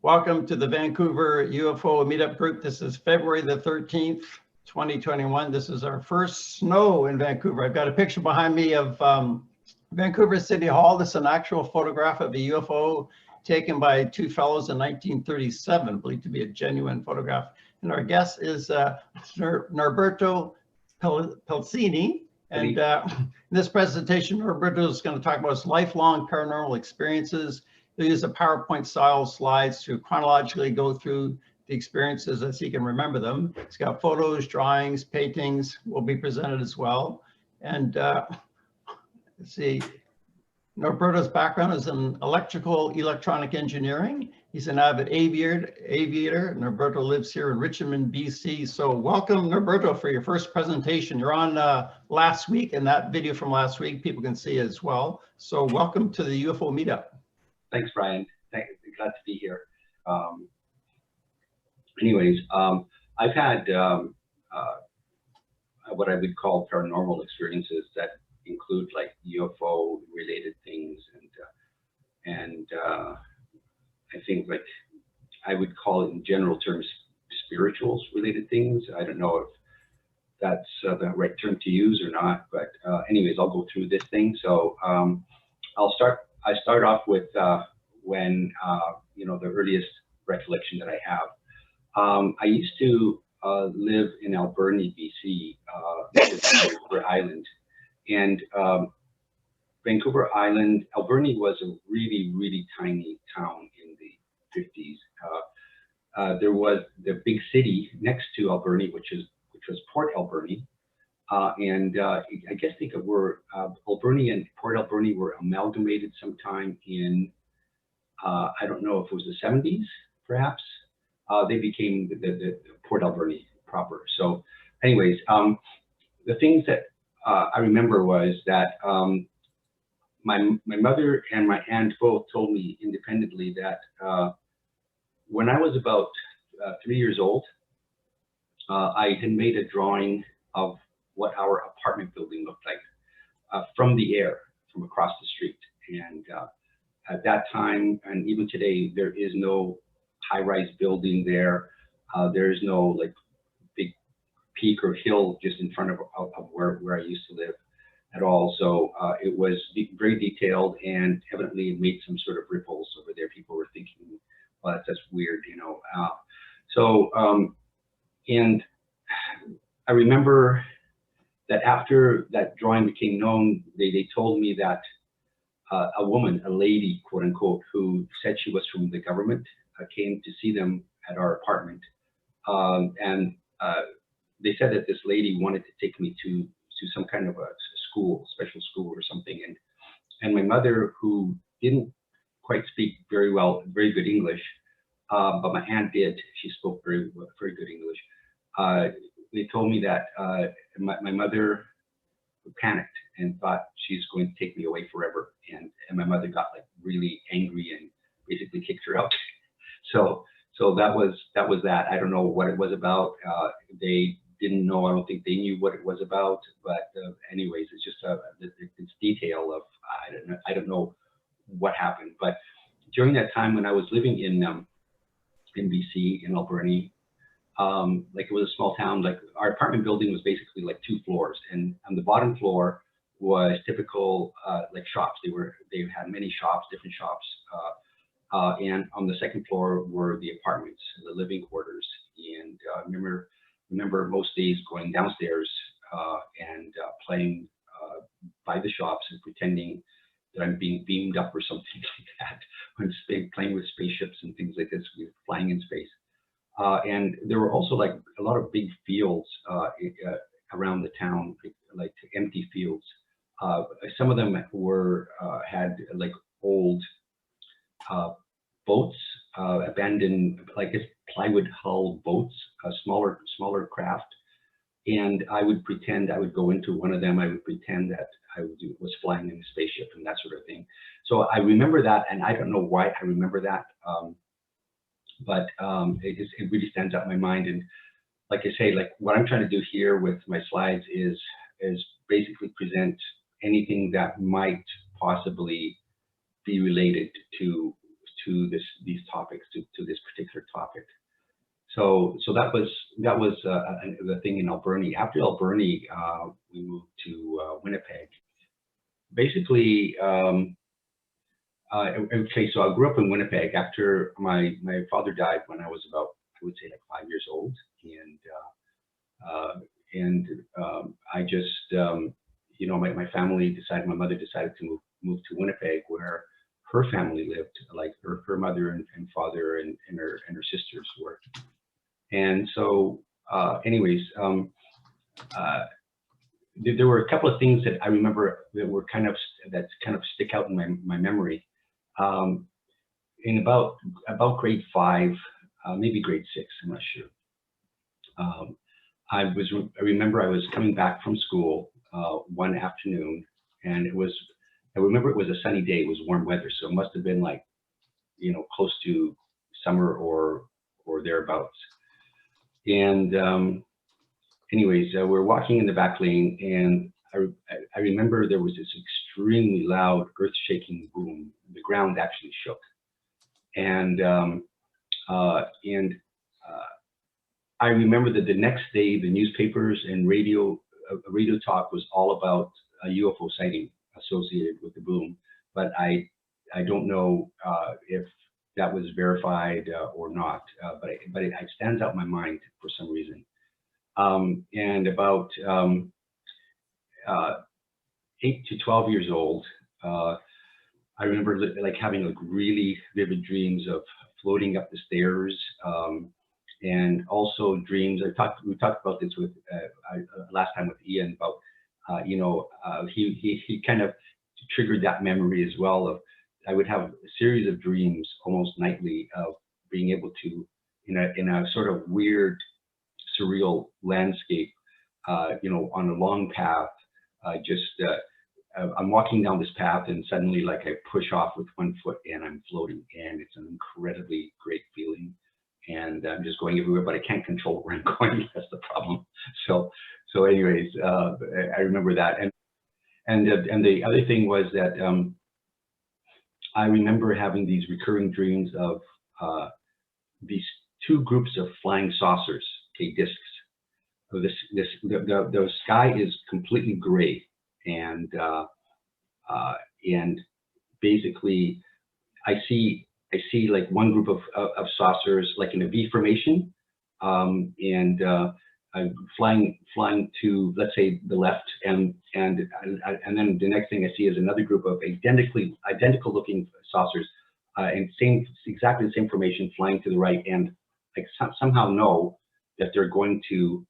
Welcome to the Vancouver UFO Meetup group. This is February the 13th, 2021. This is our first snow in Vancouver. I've got a picture behind me of Vancouver City Hall. This is an actual photograph of a UFO taken by two fellows in 1937, believed to be a genuine photograph. And our guest is Norberto Pellicci. And in this presentation, Norberto is going to talk about his lifelong paranormal experiences. He'll use a PowerPoint style slides to chronologically go through the experiences as he can remember them. He's got photos, drawings, paintings will be presented as well. And let's see, Norberto's background is in electronic engineering. He's an avid aviator. Norberto lives here in Richmond, BC. So welcome, Norberto, for your first presentation. You're on last week, and that video from last week people can see as well. So welcome to the UFO Meetup. Thanks, Brian. Glad to be here. I've had what I would call paranormal experiences that include like UFO related things and I think like I would call it in general terms spirituals related things. I don't know if that's the right term to use or not, but anyways, I'll go through this thing. So I start off with when the earliest recollection that I have. I used to live in Alberni, BC, Vancouver Island, and Vancouver Island, Alberni was a really, really tiny town in the 50s. There was the big city next to Alberni, which was Port Alberni. And I guess Alberni and Port Alberni were amalgamated sometime in, I don't know if it was the 70s, perhaps. They became the Port Alberni proper. So anyways, the things that I remember was that my mother and my aunt both told me independently that when I was about 3 years old, I had made a drawing of what our apartment building looked like from the air, from across the street. And at that time, and even today, there is no high-rise building there. There is no like big peak or hill just in front of where I used to live at all. So it was very detailed, and evidently it made some sort of ripples over there. People were thinking, well, that's weird, and I remember that after that drawing became known, they told me that a woman, a lady, quote unquote, who said she was from the government, came to see them at our apartment. And they said that this lady wanted to take me to some kind of a school, special school or something. And my mother, who didn't quite speak very good English, but my aunt did, she spoke very good English. They told me that my mother panicked and thought she's going to take me away forever. And my mother got like really angry and basically kicked her out. So that was that. I don't know what it was about. They didn't know. I don't think they knew what it was about. But anyways, it's just it's detail of I don't know what happened. But during that time when I was living in BC in Alberni, like it was a small town. Like our apartment building was basically like 2 floors, and on the bottom floor was typical like shops. They had many shops, different shops. And on the second floor were the apartments, the living quarters. And I remember most days going downstairs and playing by the shops and pretending that I'm being beamed up or something like that. When playing with spaceships and things like this, flying in space. And there were also like a lot of big fields around the town, like empty fields. Some of them had like old boats, abandoned, like plywood hull boats, smaller craft. And I would go into one of them. I would pretend that I was flying in a spaceship and that sort of thing. So I remember that, and I don't know why I remember that, but it really stands out in my mind. And like I say, like what I'm trying to do here with my slides is basically present anything that might possibly be related to these topics, to this particular topic. So that was the thing in Alberni. After Alberni, we moved to Winnipeg. Basically, okay, so I grew up in Winnipeg. After my father died when I was about, I would say, like 5 years old, and I just you know, my family decided, my mother decided to move to Winnipeg, where her family lived, like her mother and father and her sisters were. And so, anyways, there were a couple of things that I remember that were kind of stick out in my memory. In about grade 5, maybe grade 6, I'm not sure. I remember I was coming back from school one afternoon, and I remember it was a sunny day. It was warm weather, so it must have been like, you know, close to summer or thereabouts. And anyways, we're walking in the back lane, and I remember there was this extremely loud earth-shaking boom. The ground actually shook, and I remember that the next day, the newspapers and radio talk was all about a UFO sighting associated with the boom, but I don't know if that was verified or not, but it stands out in my mind for some reason. And about 8 to 12 years old, I remember like having like really vivid dreams of floating up the stairs, and also dreams. We talked about this with last time with Ian about you know, he kind of triggered that memory as well. Of I would have a series of dreams almost nightly of being able to, in a sort of weird, surreal landscape, you know, on a long path, I'm walking down this path, and suddenly, like, I push off with one foot and I'm floating, and it's an incredibly great feeling. And I'm just going everywhere, but I can't control where I'm going. That's the problem. So anyways, I remember that. And the other thing was that I remember having these recurring dreams of these two groups of flying saucers, okay, discs. So the sky is completely gray, and basically I see like one group of saucers like in a V formation, and flying to, let's say, the left, and then the next thing I see is another group of identical looking saucers, and exactly the same formation, flying to the right, and I somehow know that they're going to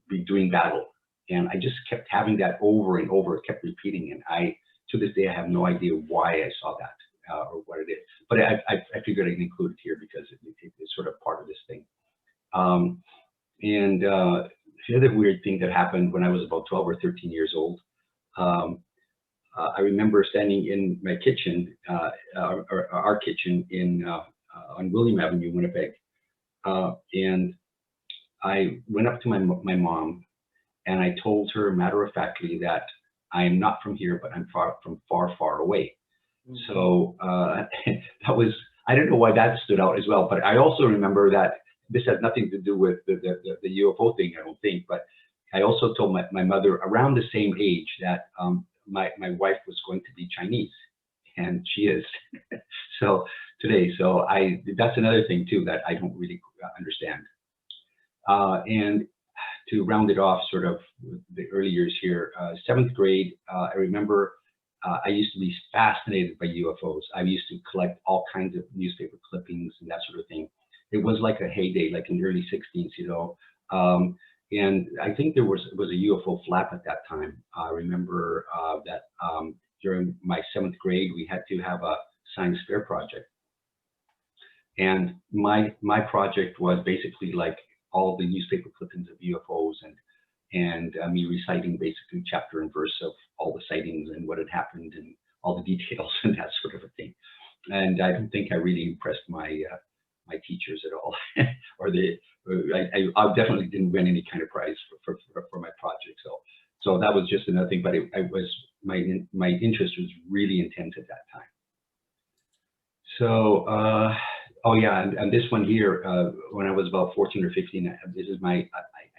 be doing battle. And I just kept having that over and over. It kept repeating, and to this day I have no idea why I saw that or what it is. But I figured I'd include it here because it's sort of part of this thing. And the other weird thing that happened when I was about 12 or 13 years old, I remember standing in my kitchen, our kitchen on William Avenue, Winnipeg, and I went up to my mom, and I told her matter-of-factly that I am not from here, but I'm from far away. Mm-hmm. So that was, I don't know why that stood out as well, but I also remember that this has nothing to do with the UFO thing, I don't think, but I also told my mother around the same age that my wife was going to be Chinese, and she is. So today, that's another thing too that I don't really understand. And to round it off, sort of the early years here, 7th grade, I remember I used to be fascinated by UFOs. I used to collect all kinds of newspaper clippings and that sort of thing. It was like a heyday, like in the early 60s, you know. And I think there was a UFO flap at that time. I remember that during my 7th grade, we had to have a science fair project. And my project was basically like all the newspaper clippings of UFOs and me reciting basically chapter and verse of all the sightings and what had happened and all the details and that sort of a thing. And I don't think I really impressed my teachers at all, or I definitely didn't win any kind of prize for my project. So that was just another thing. But my interest was really intense at that time. So, oh yeah, and this one here, when I was about 14 or 15, this is my,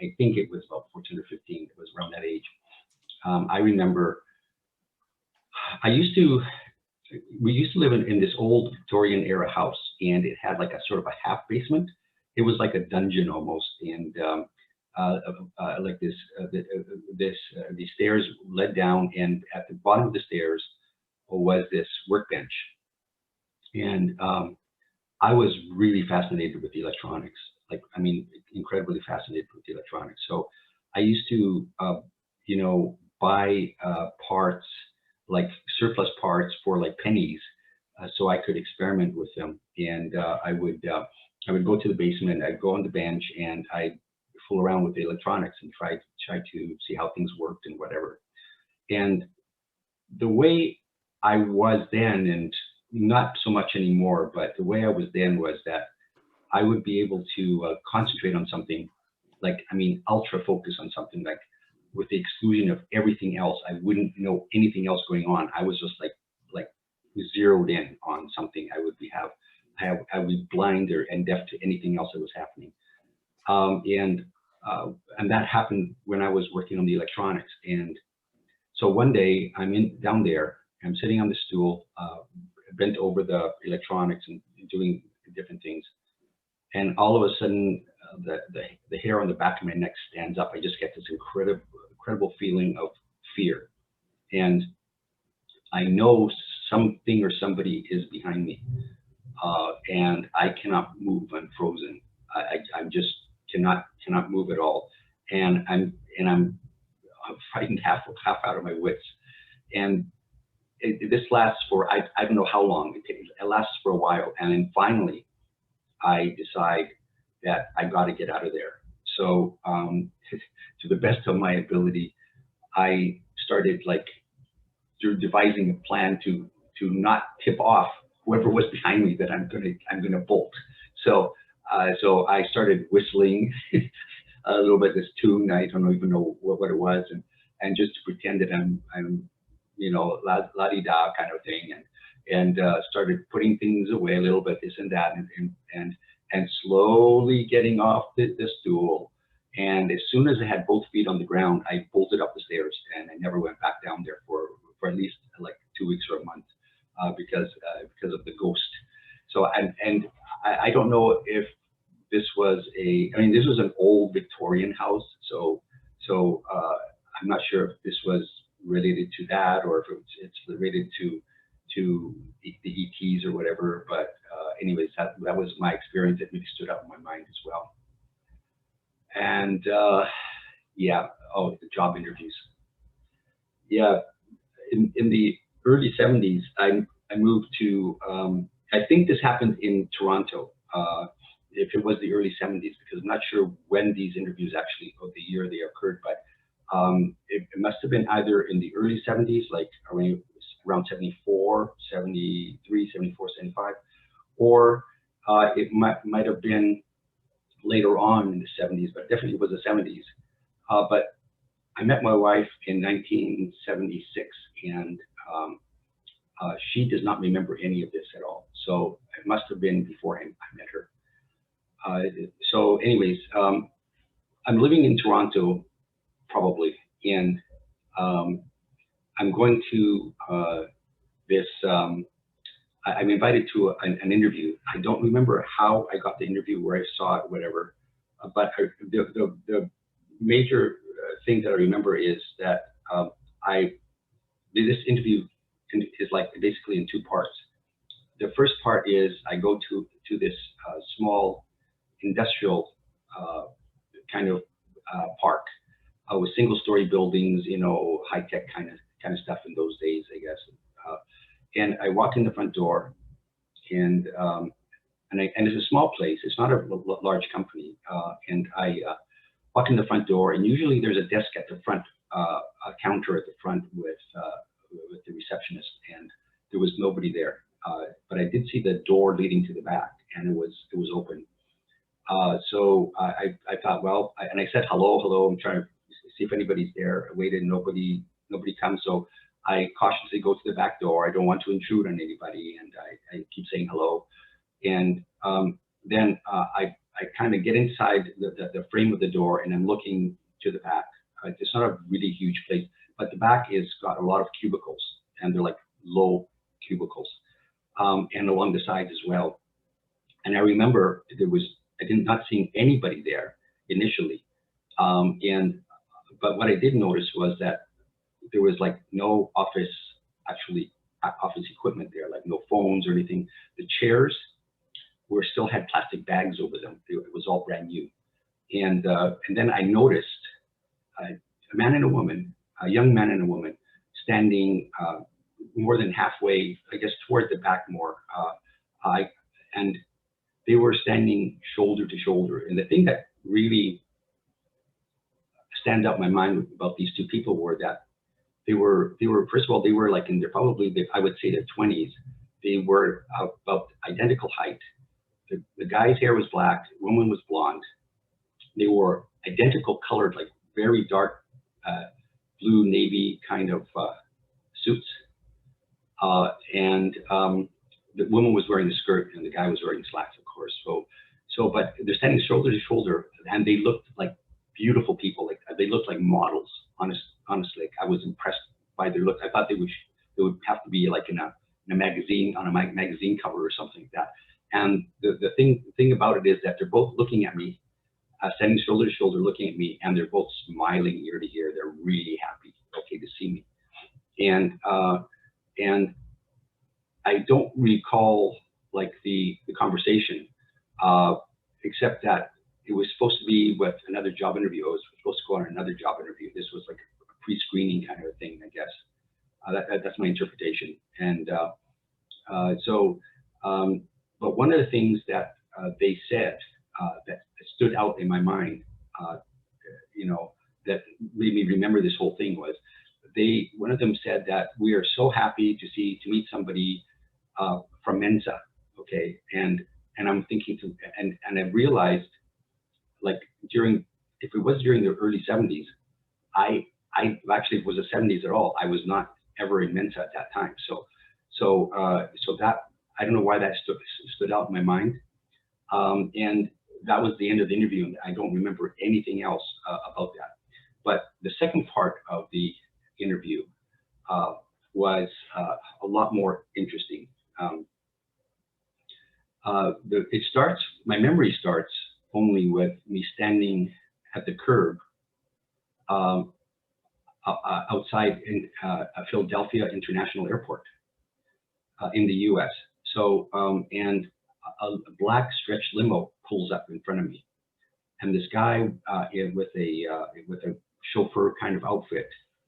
I think it was about 14 or 15, it was around that age. I remember we used to live in this old Victorian era house, and it had like a sort of a half basement. It was like a dungeon almost, and like this, these stairs led down, and at the bottom of the stairs was this workbench. And I was really fascinated with the electronics, like, I mean, incredibly fascinated with the electronics. So I used to, you know, buy parts, like surplus parts for like pennies, so I could experiment with them. And I would go to the basement, I'd go on the bench, and I'd fool around with the electronics and try to see how things worked and whatever. And the way I was then, and not so much anymore, but the way I was then was that I would be able to concentrate on something, like, I mean, ultra focus on something, like with the exclusion of everything else. I wouldn't know anything else going on. I was just like zeroed in on something. I would be blind and deaf to anything else that was happening. And that happened when I was working on the electronics. And so one day I'm down there, I'm sitting on the stool, bent over the electronics and doing different things. And all of a sudden, the hair on the back of my neck stands up. I just get this incredible feeling of fear. And I know something or somebody is behind me. And I cannot move. I'm frozen. I'm just cannot move at all. And I'm frightened half out of my wits. And this lasts for, I don't know how long. It lasts for a while. And then finally, I decide that I got to get out of there. So to the best of my ability, I started like devising a plan to not tip off whoever was behind me that I'm gonna bolt. So I started whistling a little bit this tune. I don't even know what it was, and just to pretend that I'm you know, la-di-da kind of thing, and started putting things away a little bit, this and that, and slowly getting off the stool. And as soon as I had both feet on the ground, I bolted up the stairs, and I never went back down there for at least like 2 weeks or a month, because of the ghost. So and I don't know if this was I mean, this was an old Victorian house, so I'm not sure if this was related to that, or if it's related to the ETs or whatever. But anyways, that was my experience. It really stood out in my mind as well. And yeah, oh, the job interviews. Yeah, in the early 70s, I moved to, I think this happened in Toronto, if it was the early 70s, because I'm not sure when these interviews actually, or the year they occurred, but it must have been either in the early 70s, like around 74, 73, 74, 75, or it might have been later on in the 70s, but definitely it was the 70s. But I met my wife in 1976, and she does not remember any of this at all. So it must have been before I met her. So anyways, I'm living in Toronto, probably, and I'm going to this, I'm invited to an interview. I don't remember how I got the interview, where I saw it, whatever, but the major thing that I remember is that this interview is like basically in 2 parts. The first part is I go to this small industrial kind of park with single-story buildings, you know, high-tech kind of stuff in those days, I guess. And I walk in the front door, and it's a small place. It's not a large company. And I walk in the front door, and usually there's a desk at the front, a counter at the front with the receptionist, and there was nobody there. But I did see the door leading to the back, and it was open. So I thought, well, and I said hello. I'm trying to see if anybody's there. I waited, nobody comes. So I cautiously go to the back door. I don't want to intrude on anybody, and I keep saying hello. And then I kind of get inside the frame of the door, and I'm looking to the back. It's not a really huge place, but the back is got a lot of cubicles, and they're like low cubicles, and along the sides as well. And I remember I did not seeing anybody there initially, but what I did notice was that there was like no office equipment there, like no phones or anything. The chairs still had plastic bags over them. It was all brand new. And then I noticed a man and a woman, a young man and a woman, standing more than halfway, I guess, toward the back more. And they were standing shoulder to shoulder. And the thing that really stands out in my mind about these two people were that they were first of all, they were like in their I would say their 20s. They were about identical height. The guy's hair was black, the woman was blonde. They were identical colored, like very dark blue navy kind of suits. And the woman was wearing the skirt and the guy was wearing slacks, of course. But they're standing shoulder to shoulder, and they looked like beautiful people. Like they looked like models. Honestly, I was impressed by their look. I thought they would have to be like in a magazine, on a magazine cover or something like that. And the thing about it is that they're both looking at me, standing shoulder to shoulder, looking at me, and they're both smiling ear to ear. They're really happy, okay, to see me. And I don't recall like the conversation, except that it was supposed to be with another job interview. I was supposed to go on another job interview. This was like a pre-screening kind of a thing, I guess. That's my interpretation. And but one of the things that they said that stood out in my mind, that made me remember this whole thing was one of them said that we are so happy to meet somebody from Mensa, okay, and I'm thinking and I realized, like if it was during the early 70s, I actually, if it was the 70s at all, I was not ever in Mensa at that time. So that, I don't know why that stood out in my mind, and that was the end of the interview. And I don't remember anything else about that. But the second part of the interview was a lot more interesting. My memory starts only with me standing at the curb outside in Philadelphia International Airport in the U.S. So, and a black stretch limo pulls up in front of me, and this guy with a chauffeur kind of outfit,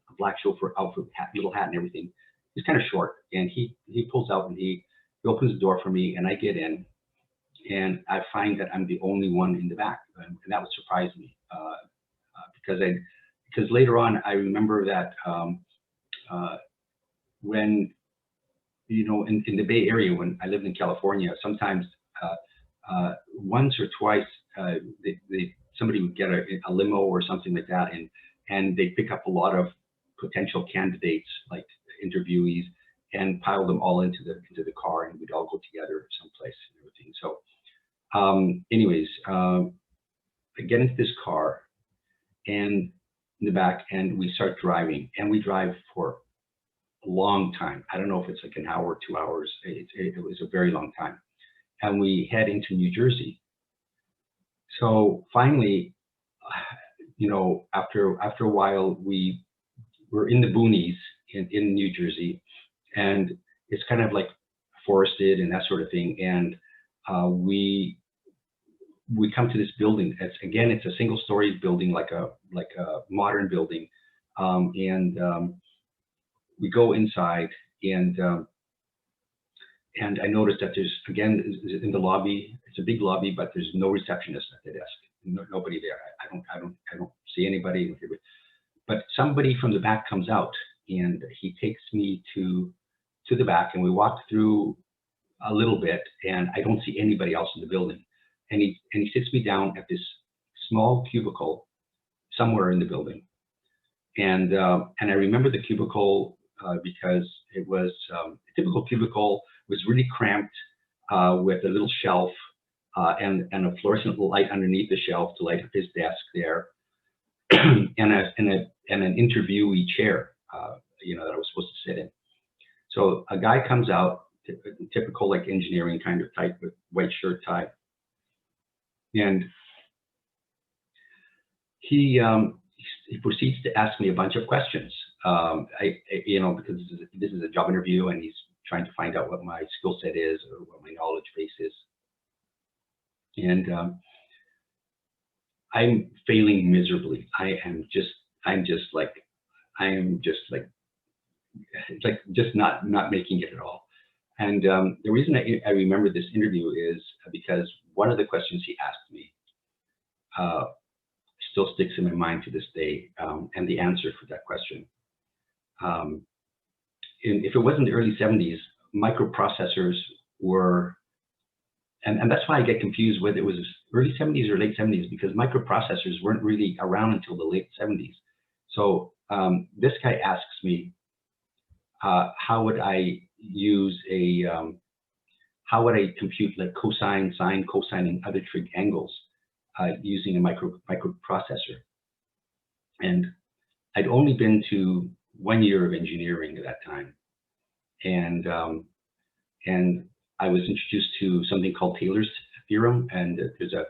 a black chauffeur outfit, little hat and everything. He's kind of short, and he pulls out and he opens the door for me, and I get in, and I find that I'm the only one in the back, and that would surprise me because later on I remember that when in the Bay Area, when I lived in California, sometimes once or twice somebody would get a limo or something like that, and they pick up a lot of potential candidates, like interviewees, and pile them all into the car, and we'd all go together someplace and everything. So anyways, I get into this car and in the back, and we start driving, and we drive for a long time. I don't know if it's like an hour, 2 hours. It was a very long time. And we head into New Jersey. So finally, after a while, we're in the boonies in New Jersey, and it's kind of like forested and that sort of thing. And we come to this building. It's a single-story building, like a modern building, and we go inside, and I noticed that there's, again, in the lobby, it's a big lobby, but there's no receptionist at the desk. Nobody there. I don't see anybody. But somebody from the back comes out, and he takes me to the back, and we walk through a little bit, and I don't see anybody else in the building. And he sits me down at this small cubicle somewhere in the building. And I remember the cubicle because it was a typical cubicle, was really cramped with a little shelf and a fluorescent light underneath the shelf to light up his desk there, and an interviewee chair, you know, that I was supposed to sit in. So a guy comes out, typical like engineering kind of type with white shirt, tie, and he proceeds to ask me a bunch of questions. You know, because this is a job interview, and he's trying to find out what my skill set is or what my knowledge base is. And I'm failing miserably. I'm just not making it at all. And the reason I remember this interview is because one of the questions he asked me still sticks in my mind to this day, and the answer for that question. If it wasn't the early 70s, microprocessors were, and that's why I get confused whether it was early 70s or late 70s, because microprocessors weren't really around until the late 70s. So this guy asks me, how would I use how would I compute like cosine, sine, cosine, and other trig angles using a microprocessor? And I'd only been to 1 year of engineering at that time, and I was introduced to something called Taylor's theorem, and there's a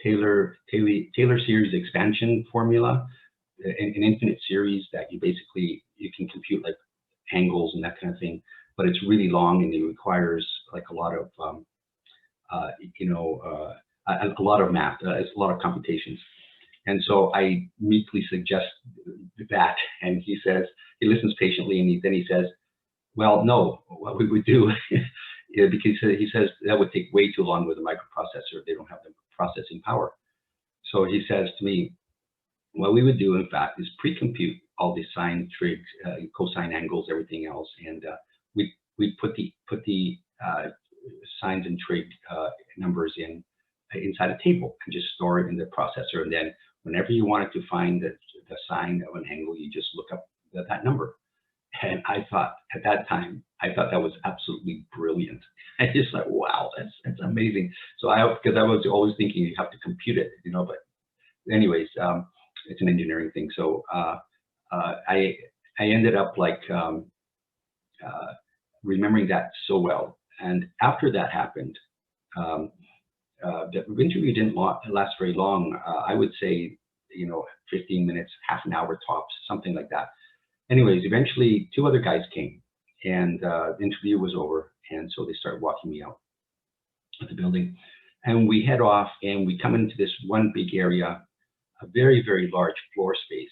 Taylor series expansion formula, an infinite series that you can compute like angles and that kind of thing, but it's really long and it requires like a lot of a lot of math, it's a lot of computations. And so I meekly suggest that, and he listens patiently, and then he says, well, no, what we would do, because he says that would take way too long with a microprocessor. They don't have the processing power. So he says to me, what we would do, in fact, is pre-compute all the sine, trig, cosine angles, everything else, and we put the sines and trig numbers inside a table and just store it in the processor. And then whenever you wanted to find the sine of an angle, you just look up that number. And I thought at that time, that was absolutely brilliant. I just like, wow, that's amazing. So because I was always thinking you have to compute it, you know, but anyways, it's an engineering thing. So I ended up like remembering that so well. And after that happened, the interview didn't last very long. I would say, 15 minutes, half an hour tops, something like that. Anyways, eventually 2 other guys came, and the interview was over. And so they started walking me out of the building, and we head off, and we come into this one big area, a very, very large floor space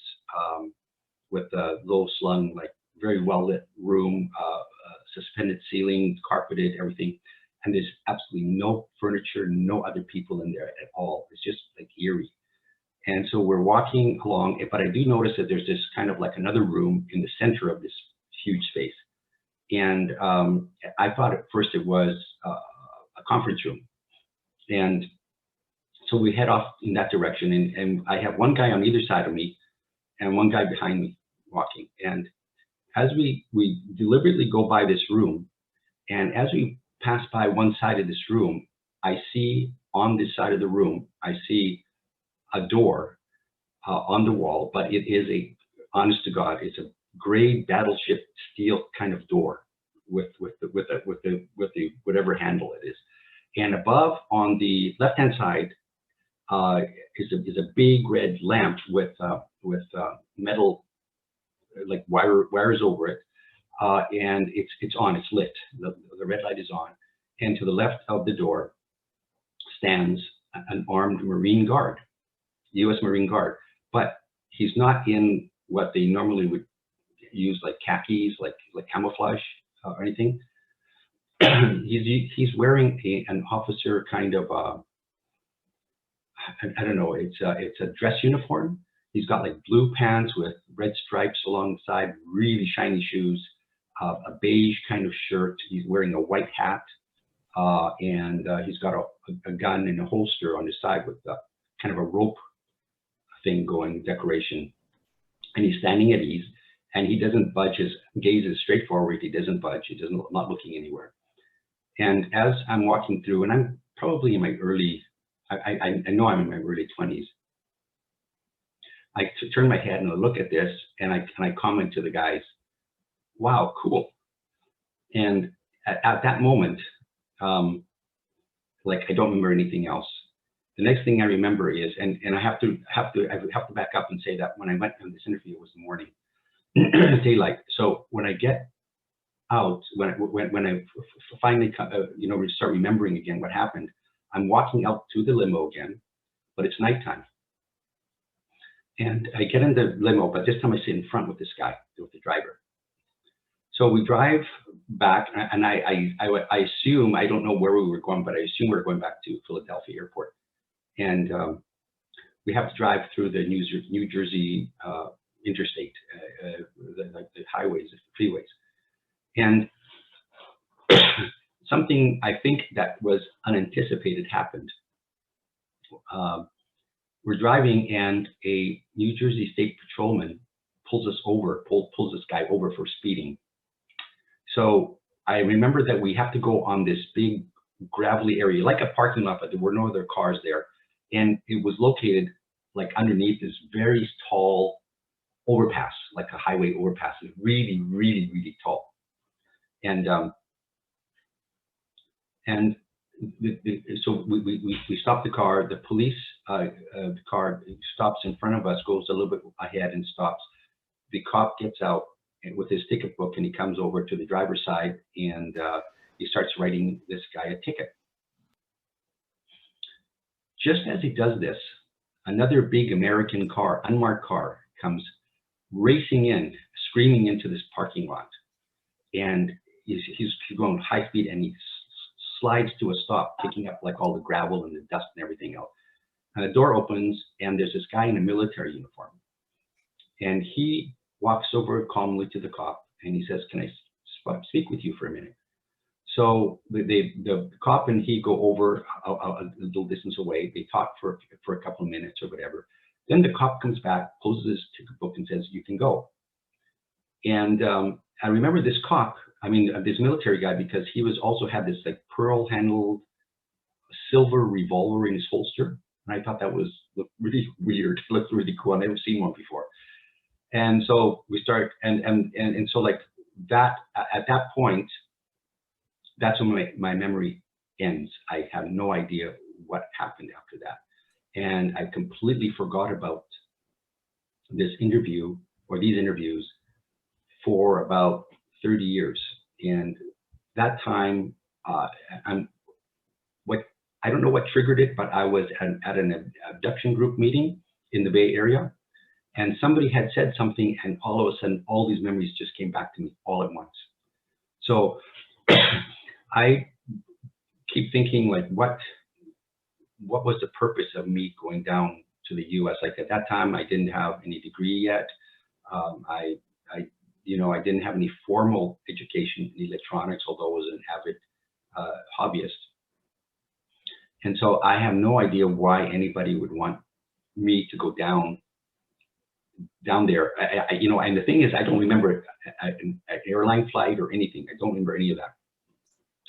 with a low slung, like very well lit room, suspended ceiling, carpeted, everything. And there's absolutely no furniture, no other people in there at all. It's just like eerie. And so we're walking along, but I do notice that there's this kind of like another room in the center of this huge space. And I thought at first it was a conference room. And so we head off in that direction, and I have one guy on either side of me and one guy behind me walking. And as we deliberately go by this room, and as we pass by one side of this room, I see on this side of the room, I see a door on the wall, but it is honest to God, it's a gray battleship steel kind of door with the whatever handle it is. And above on the left-hand side is a big red lamp with metal like wires over it, and it's on, it's lit. The red light is on, and to the left of the door stands an armed Marine Guard, U.S. Marine Guard, but he's not in what they normally would use, like khakis, like camouflage or anything. He's wearing an officer kind of I don't know, it's a dress uniform. He's got like blue pants with red stripes alongside, really shiny shoes, a beige kind of shirt. He's wearing a white hat, and he's got a gun in a holster on his side with kind of a rope thing going, decoration. And he's standing at ease, and he doesn't budge. His gaze is straightforward. He doesn't budge. He doesn't, not looking anywhere. And as I'm walking through, and I'm probably in my early, I know I'm in my early 20s. I turn my head and I look at this, and I comment to the guys, "Wow, cool." And at that moment, like, I don't remember anything else. The next thing I remember is, and I have to back up and say that when I went on this interview, it was the morning, daylight. So when I get out, when I finally, start remembering again what happened, I'm walking out to the limo again, but it's nighttime. And I get in the limo, but this time I sit in front with this guy, with the driver. So we drive back, and I assume, I don't know where we were going, but I assume we're going back to Philadelphia Airport. And we have to drive through the New Jersey interstate, the highways, the freeways. And something I think that was unanticipated happened. We're driving, and a New Jersey State Patrolman pulls us over, pulls this guy over for speeding. So I remember that we have to go on this big gravelly area, like a parking lot, but there were no other cars there. And it was located like underneath this very tall overpass, like a highway overpass. It was really, really, really tall. And so we stopped the car. The police car stops in front of us, goes a little bit ahead and stops. The cop gets out with his ticket book, and he comes over to the driver's side, and he starts writing this guy a ticket. Just as he does this, another big American car, unmarked car, comes racing in, screaming into this parking lot. And he's going high speed, and he slides to a stop, picking up like all the gravel and the dust and everything else. And the door opens, and there's this guy in a military uniform. And he walks over calmly to the cop, and he says, "Can I speak with you for a minute?" So the cop and he go over a little distance away. They talk for a couple of minutes or whatever. Then the cop comes back, closes his ticket book, and says, "You can go." And I remember this cop, this military guy, because he also had this like pearl-handled silver revolver in his holster. And I thought that looked really weird. It looked really cool. I've never seen one before. And so we start, and so like that, at that point, that's when my memory ends. I have no idea what happened after that. And I completely forgot about this interview, or these interviews, for about 30 years. And that time, I don't know what triggered it, but I was at an abduction group meeting in the Bay Area, and somebody had said something, and all of a sudden, all these memories just came back to me all at once. So I keep thinking, like, what was the purpose of me going down to the U.S.? Like, at that time, I didn't have any degree yet. I didn't have any formal education in electronics, although I was an avid hobbyist. And so I have no idea why anybody would want me to go down there. And the thing is, I don't remember an airline flight or anything. I don't remember any of that.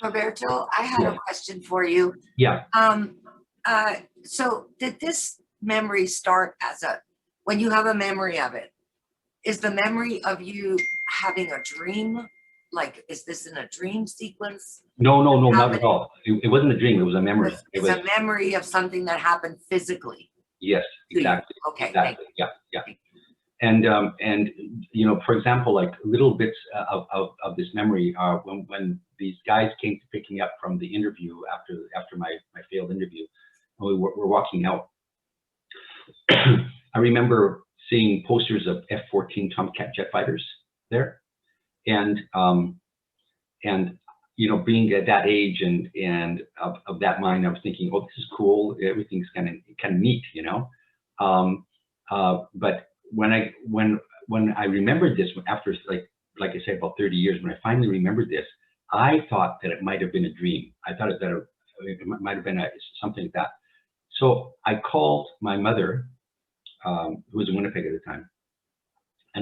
Norberto, I have a question for you. Yeah. So did this memory start when you have a memory of it, is the memory of you having a dream? Like, is this in a dream sequence? No, not at all. It wasn't a dream. It was a memory. It's a memory of something that happened physically. Yes, exactly. Okay. Exactly. Yeah. And for example, like little bits of this memory are when these guys came to pick me up from the interview after my failed interview, and we were walking out. I remember seeing posters of F-14 Tomcat jet fighters there, and being at that age and of that mind, I was thinking, oh, this is cool. Everything's kind of neat, But when I remembered this after like I said, about 30 years, when I finally remembered this, I thought that it might have been a dream. I thought that it might have been something like that. So I called my mother, who was in Winnipeg at the time,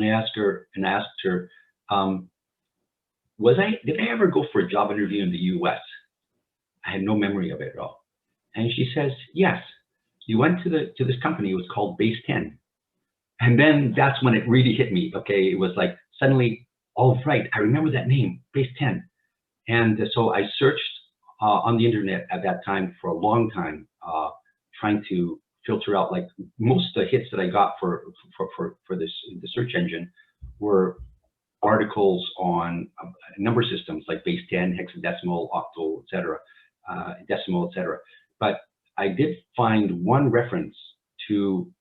and I asked her, did I ever go for a job interview in the U.S.? I had no memory of it at all. And she says, yes, you went to this company. It was called Base 10. And then that's when it really hit me. Okay, it was like suddenly, oh right, I remember that name, Base 10. And so I searched on the internet at that time for a long time, trying to filter out, like, most of the hits that I got for the search engine were articles on number systems like base 10, hexadecimal, octal, etc., decimal, etc. But I did find one reference to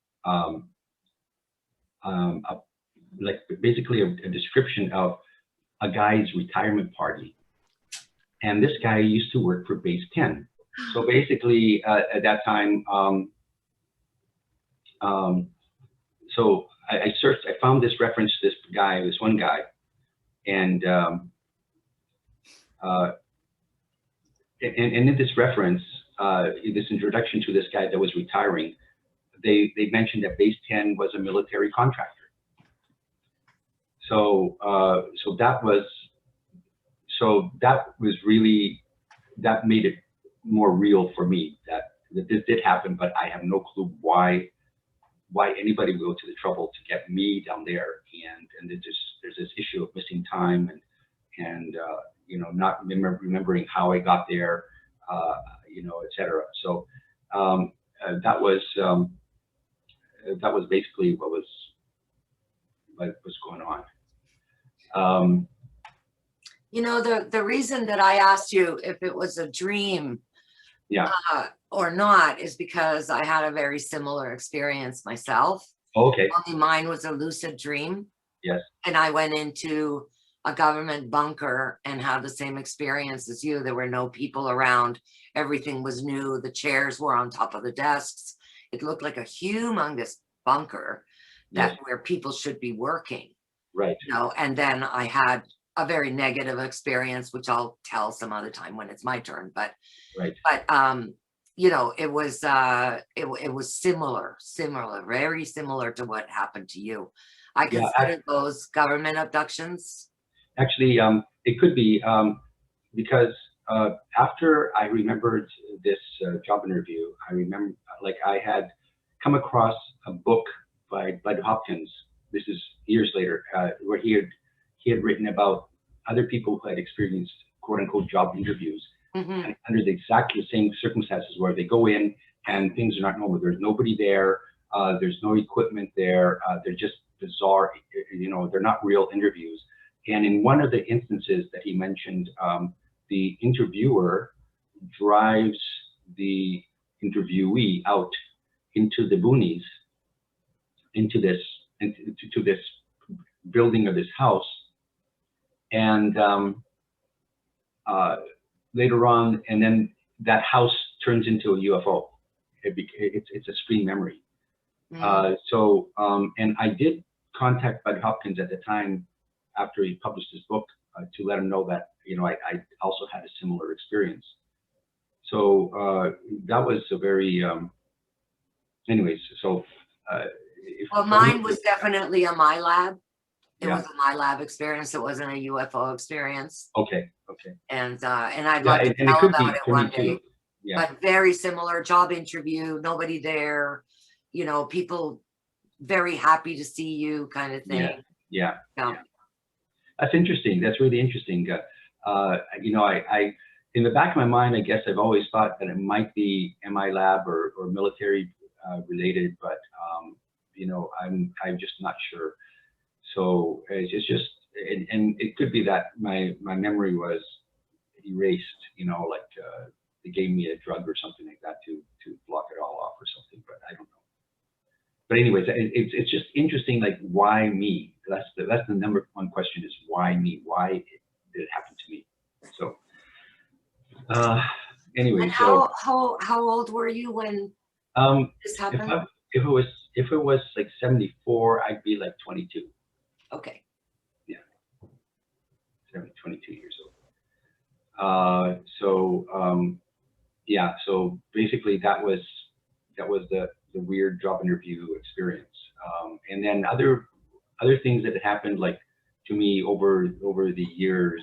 like basically a description of a guy's retirement party, and this guy used to work for base 10. So basically, at that time, so I searched, I found this reference to this one guy, and in this reference, this introduction to this guy that was retiring, they mentioned that Base 10 was a military contractor. So that was really, that made it more real for me that this did happen, but I have no clue why anybody would go to the trouble to get me down there, and there's this issue of missing time and you know, not remembering how I got there, you know, etc. So that was basically what was going on. You know, the reason that I asked you if it was a dream, yeah, or not, is because I had a very similar experience myself. Okay. Only mine was a lucid dream. Yes. And I went into a government bunker and had the same experience as you. There were no people around. Everything was new. The chairs were on top of the desks. It looked like a humongous bunker that Yes. where people should be working. Right. You know, and then I had a very negative experience, which I'll tell some other time when it's my turn. But right. But you know, it was similar, very similar to what happened to you. I consider those government abductions. Actually, it could be because after I remembered this job interview, I remember, like, I had come across a book by Bud Hopkins. This is years later, where he had written about other people who had experienced quote unquote job interviews. And under exactly the same circumstances, where they go in and things are not normal. There's nobody there. There's no equipment there. They're just bizarre. You know, they're not real interviews. And in one of the instances that he mentioned, the interviewer drives the interviewee out into the boonies, into this building or this house, and later on, and then that house turns into a UFO. It's a screen memory. And I did contact Bud Hopkins at the time after he published his book to let him know that, you know, I also had a similar experience. So that was a very, anyways, so. Well, mine was definitely a MyLab. It Yeah. was a MyLab experience. It wasn't a UFO experience. Okay. Okay. And I'd love to tell about it one day. Yeah. But very similar job interview, nobody there, you know, people very happy to see you, kind of thing. Yeah. That's interesting. That's really interesting. You know, I in the back of my mind, I guess I've always thought that it might be MI-Lab or military related, but you know, I'm just not sure. So it's just, and it could be that my memory was erased. You know, like they gave me a drug or something like that to block it all off or something, but I don't know. But anyways, it's just interesting, like, why me? That's the number one question, is why me? Why did it happen to me? So anyway, and so how old were you when this happened? If it was like 74, I'd be like 22. Okay. Yeah, 22 years old. Yeah, so basically that was the weird job interview experience. And then other other things that happened, like to me over the years,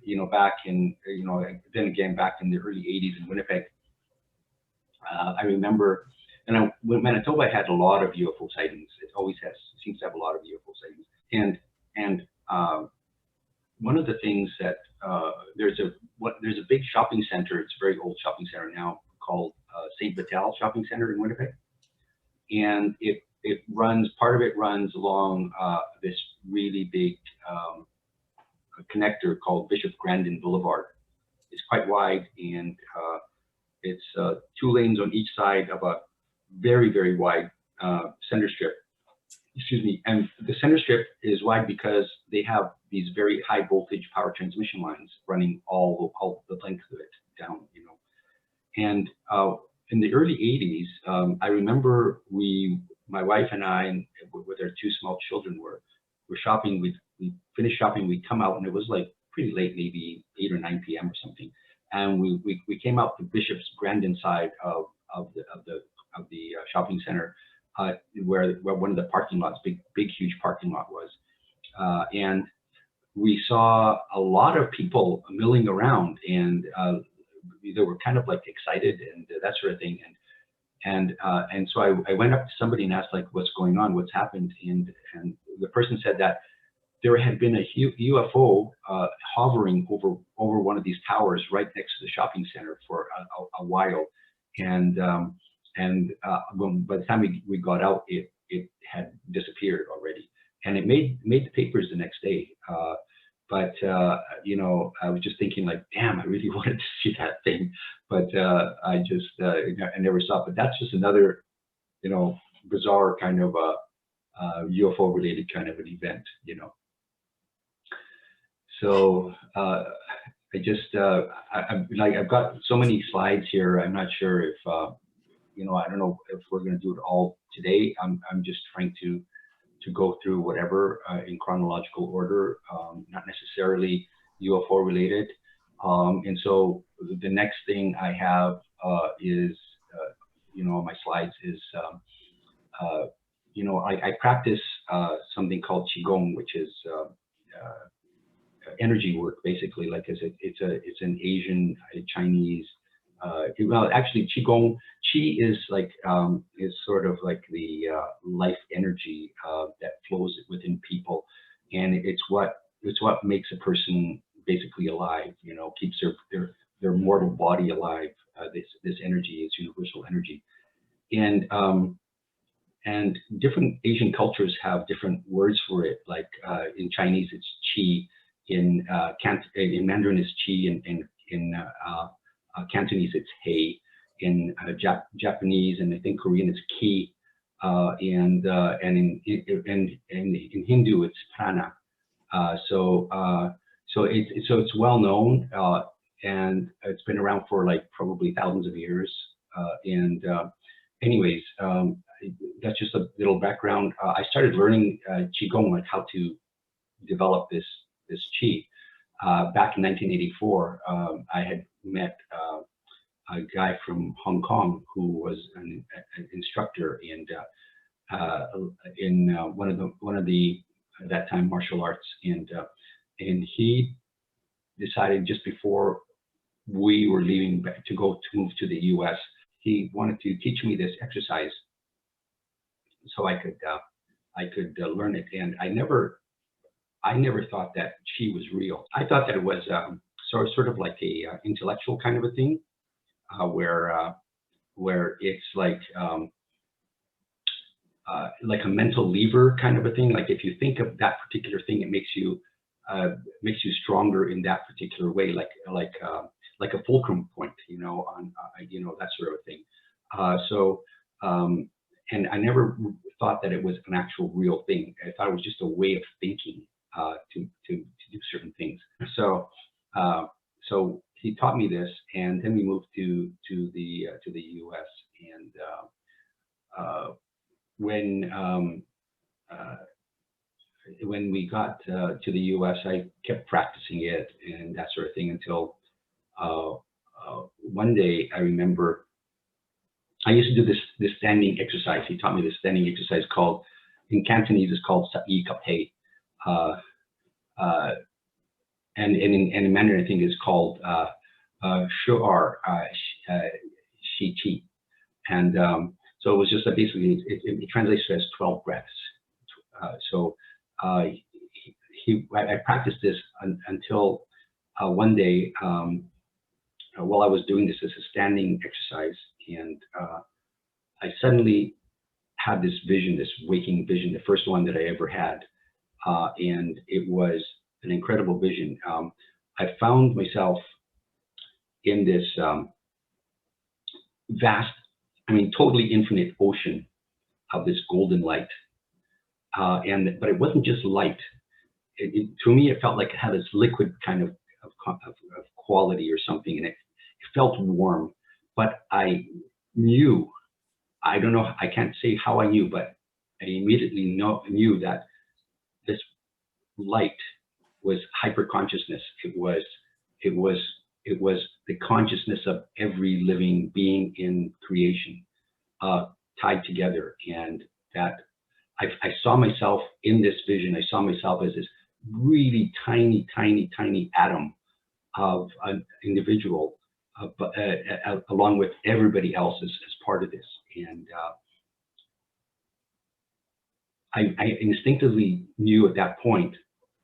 you know, back in, you know, then again back in the early 80s in Winnipeg, I remember, and when Manitoba had a lot of UFO sightings. It always seems to have a lot of UFO sightings. And one of the things that there's a big shopping center. It's a very old shopping center now called St. Vital Shopping Center in Winnipeg, and it runs, part of it runs along this really big connector called Bishop Grandin Boulevard. It's quite wide, and it's 2 lanes on each side of a very, very wide center strip. Excuse me. And the center strip is wide because they have these very high voltage power transmission lines running all the length of it down, you know. And in the early 80s, I remember my wife and I, and with our 2 small children, were shopping. We finished shopping. We'd come out, and it was like pretty late, maybe 8 or 9 p.m. or something. And we came out the Bishop's Grandin side of the shopping center, where one of the parking lots, big huge parking lot was, and we saw a lot of people milling around, and they were kind of like excited and that sort of thing. And so I went up to somebody and asked, like, what's going on, what's happened, and the person said that there had been a UFO hovering over one of these towers right next to the shopping center for a while, and by the time we got out, it had disappeared already, and it made the papers the next day. But you know, I was just thinking, like, damn, I really wanted to see that thing, but I just I never saw it. But that's just another, you know, bizarre kind of UFO related kind of an event, you know. So I just I've got so many slides here. I'm not sure if you know, I don't know if we're going to do it all today. I'm just trying to go through whatever in chronological order, not necessarily UFO related. And so the next thing I have is, you know, on my slides is, you know, I practice something called Qigong, which is energy work, basically. Like it's an Asian, Chinese, well, actually Qigong, Qi is like, is sort of like the life energy that flows within people. And it's what makes a person basically alive, you know, keeps their mortal body alive. This energy is universal energy. And different Asian cultures have different words for it. Like in Chinese, it's Qi. In Mandarin, it's Qi. In Cantonese, it's Hei. In Japanese and I think Korean, it's Ki. And in Hindu, it's Prana. So it's well known, and it's been around for like probably thousands of years. Anyways, that's just a little background. I started learning Qigong, like how to develop this Qi, back in 1984. I had met a guy from Hong Kong who was an instructor in one of the at that time martial arts, and he decided just before we were leaving to move to the U.S., he wanted to teach me this exercise so I could learn it. And I never thought that Qi was real. I thought that it was sort of like a intellectual kind of a thing, where it's like a mental lever kind of a thing. Like if you think of that particular thing, it makes you stronger in that particular way, like a fulcrum point, you know, on you know, that sort of a thing. And I never thought that it was an actual real thing. I thought it was just a way of thinking to do certain things. So he taught me this, and then we moved to the U.S. And when we got to the U.S., I kept practicing it and that sort of thing until one day I remember I used to do this standing exercise. He taught me this standing exercise called in Cantonese it's called sa'i kapei, and in Mandarin I think it's called shu'ar shi chi, and so it was just basically it translates as 12 breaths. I practiced this until one day while I was doing this as a standing exercise, and I suddenly had this vision, this waking vision, the first one that I ever had, and it was an incredible vision. I found myself in this vast, I mean, totally infinite ocean of this golden light, but it wasn't just light. To me, it felt like it had this liquid kind of quality or something, and it felt warm. But I knew, I don't know, I can't say how I knew, but I immediately knew that this light was hyper consciousness. It was the consciousness of every living being in creation, tied together, and that I saw myself in this vision. I saw myself as this really tiny atom of an individual, but along with everybody else as part of this. And I instinctively knew at that point,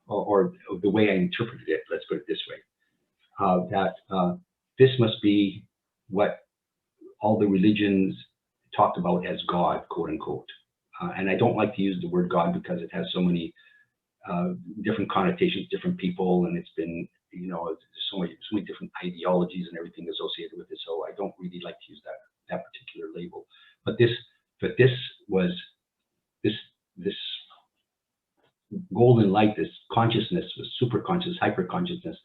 or the way I interpreted it, let's put it this way, that this must be what all the religions talked about as God, quote unquote. And I don't like to use the word God because it has so many different connotations, different people, and it's been, you know, there's so many different ideologies and everything associated with it. So I don't really like to use that particular label. But this was this golden light, this consciousness, was super conscious, hyper consciousness.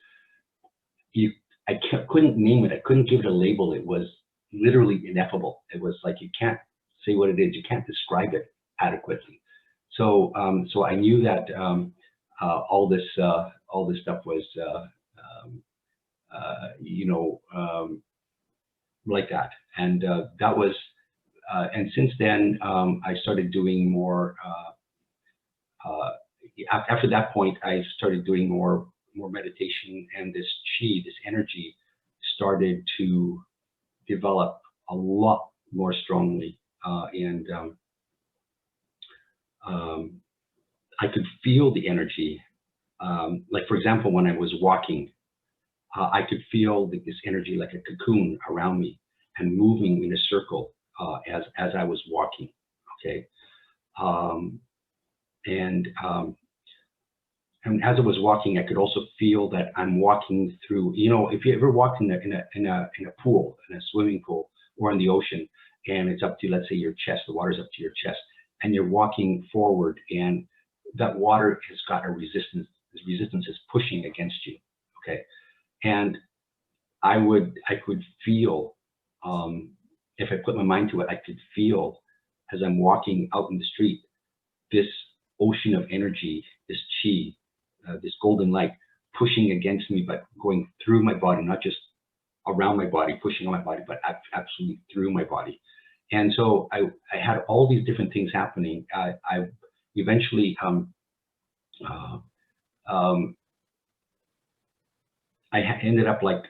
I couldn't name it. I couldn't give it a label. It was literally ineffable. It was like, you can't say what it is. You can't describe it adequately. So I knew that all this stuff was like that, and that was and since then I started doing more. After that point, I started doing more meditation, and this chi, this energy, started to develop a lot more strongly, and I could feel the energy. Like, for example, when I was walking, I could feel this energy like a cocoon around me and moving in a circle as I was walking. Okay, and as I was walking, I could also feel that I'm walking through. You know, if you ever walked in a pool, in a swimming pool, or in the ocean, and it's up to, let's say, your chest, the water's up to your chest, and you're walking forward, and that water has got a resistance. This resistance is pushing against you. Okay, and I could feel, if I put my mind to it, I could feel as I'm walking out in the street, this ocean of energy, this chi, this golden light pushing against me, but going through my body, not just around my body, pushing on my body, but absolutely through my body. And so I had all these different things happening. I eventually I ended up, like,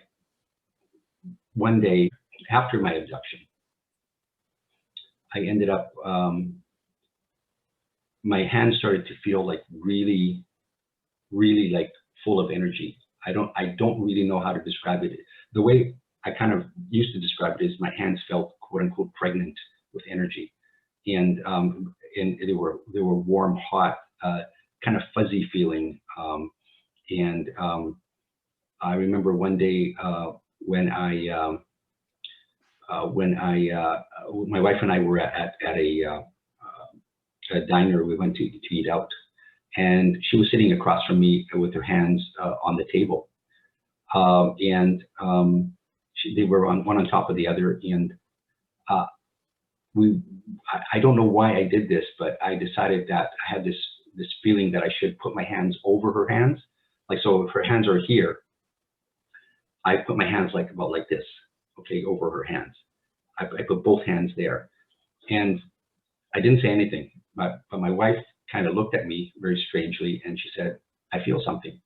one day after my abduction, I ended up, my hands started to feel like really like full of energy. I don't really know how to describe it. The way I kind of used to describe it is my hands felt, quote unquote, pregnant with energy, and they were warm, hot, kind of fuzzy feeling. And I remember one day when my wife and I were at a diner. We went to eat out, and she was sitting across from me with her hands on the table, and they were one on top of the other, and I don't know why I did this, but I decided that I had this feeling that I should put my hands over her hands. Like, so if her hands are here, I put my hands about like this, okay, over her hands. I put both hands there, and I didn't say anything. but my wife kind of looked at me very strangely and she said, I feel something.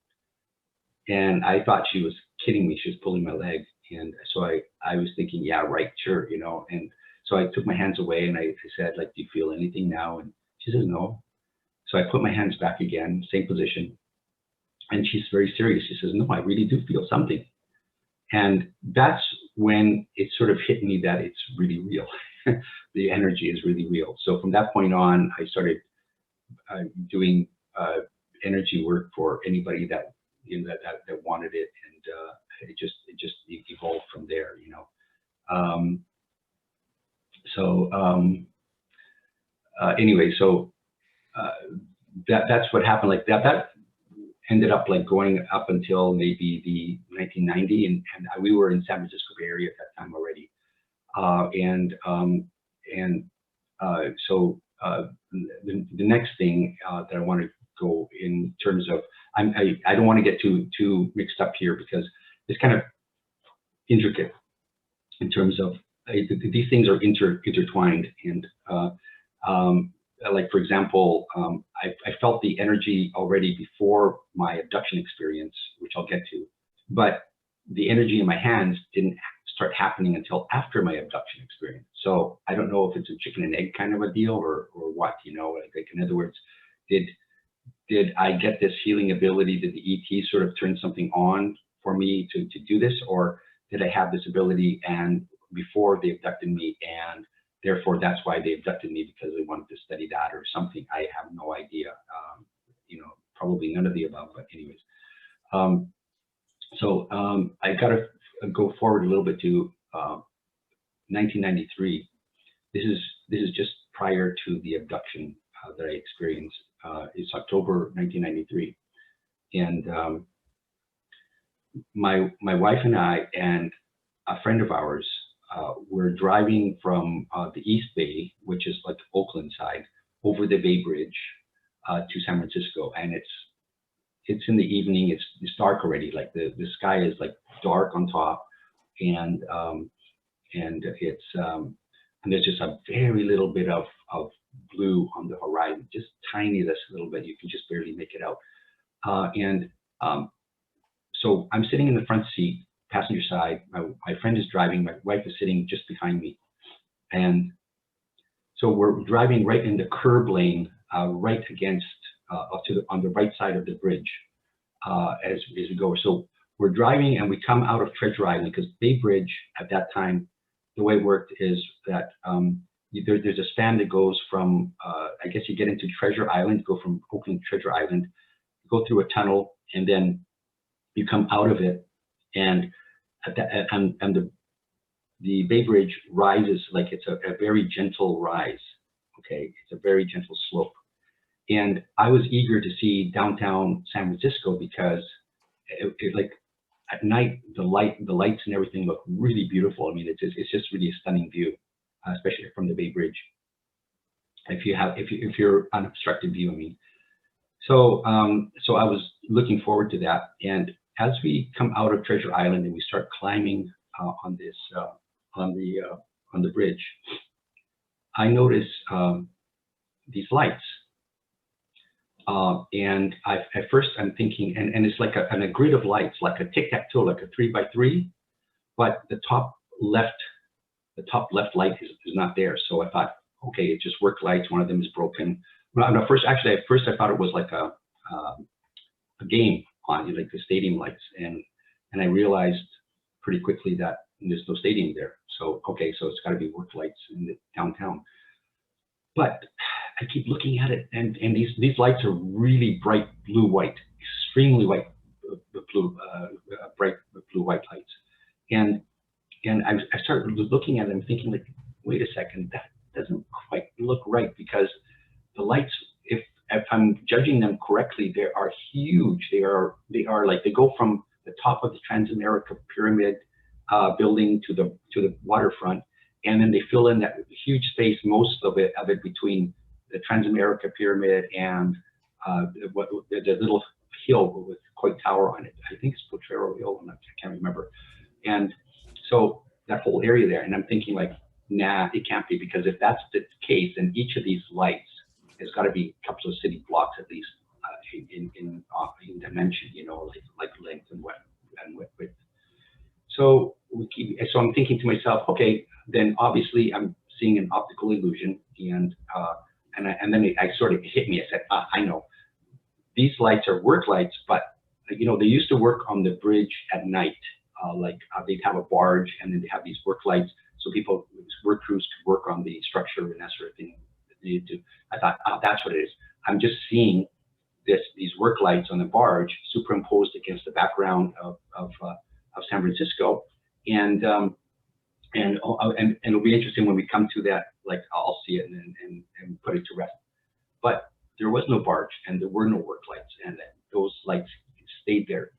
And I thought she was kidding me. She was pulling my leg. And so I was thinking, yeah, right, sure, you know. And so I took my hands away and I said, like, do you feel anything now? And she says, no. So I put my hands back again, same position. And she's very serious. She says, no, I really do feel something. And that's when it sort of hit me that it's really real. The energy is really real. So from that point on, I started doing energy work for anybody that, you know, that wanted it, and it just evolved from there, you know. Anyway, so that's what happened. Like that ended up like going up until maybe the 1990, and we were in San Francisco Bay Area at that time already. The next thing that I want to go in terms of, I don't want to get too mixed up here because it's kind of intricate in terms of these things are intertwined. And like, for example, I felt the energy already before my abduction experience, which I'll get to, but the energy in my hands didn't start happening until after my abduction experience. So I don't know if it's a chicken and egg kind of a deal or what, you know, like in other words, did I get this healing ability? Did the ET sort of turn something on for me to do this? Or did I have this ability and before they abducted me, and therefore that's why they abducted me, because they wanted to study that or something? I have no idea. You know, probably none of the above, but anyways. I got to go forward a little bit to 1993. This is just prior to the abduction that I experienced. It's October 1993, and my wife and I and a friend of ours were driving from the East Bay, which is like Oakland side, over the Bay Bridge to San Francisco, and it's in the evening. It's dark already. Like the sky is like dark on top, and it's and there's just a very little bit of blue on the horizon, just tiny, this little bit. You can just barely make it out. So I'm sitting in the front seat, passenger side. My friend is driving. My wife is sitting just behind me, and so we're driving right in the curb lane, right against on the right side of the bridge as we go. So we're driving and we come out of Treasure Island, because Bay Bridge at that time, the way it worked is that there's a span that goes from, I guess you get into Treasure Island, go from Oakland to Treasure Island, go through a tunnel, and then you come out of it, and the Bay Bridge rises, like it's a very gentle rise. Okay, it's a very gentle slope. And I was eager to see downtown San Francisco because like at night, the lights and everything look really beautiful. I mean, it's just really a stunning view, especially from the Bay Bridge. If you're unobstructed view, I mean. So I was looking forward to that. And as we come out of Treasure Island and we start climbing on the bridge, I notice these lights. And at first I'm thinking, and it's like a grid of lights, like a tic-tac-toe, like a 3x3, but the top left light is not there. So I thought, okay, it's just work lights. One of them is broken. Well, no, at first I thought it was like a game on, like the stadium lights, and I realized pretty quickly that there's no stadium there. So okay, so it's got to be work lights in the downtown. But I keep looking at it, and these lights are really bright blue white, extremely white, bright blue white lights. And I started looking at them, thinking like, wait a second, that doesn't quite look right, because the lights, if I'm judging them correctly, they are huge. They are like, they go from the top of the Transamerica Pyramid building to the waterfront, and then they fill in that huge space, most of it between the Transamerica Pyramid and the little hill with Coit Tower on it. I think it's Potrero Hill, I can't remember. And so that whole area there, and I'm thinking like, nah, it can't be, because if that's the case, then each of these lights it's got to be a couple of city blocks at least in dimension, you know, like length and width. So so I'm thinking to myself, okay, then obviously I'm seeing an optical illusion, and then it sort of hit me. I said, I know these lights are work lights, but you know, they used to work on the bridge at night. They'd have a barge, and then they have these work lights, so work crews could work on the structure and that sort of thing that they needed to. I thought, oh, that's what it is. I'm just seeing these work lights on the barge superimposed against the background of San Francisco, and it'll be interesting when we come to that. Like, I'll see it and put it to rest. But there was no barge, and there were no work lights, and those lights stayed there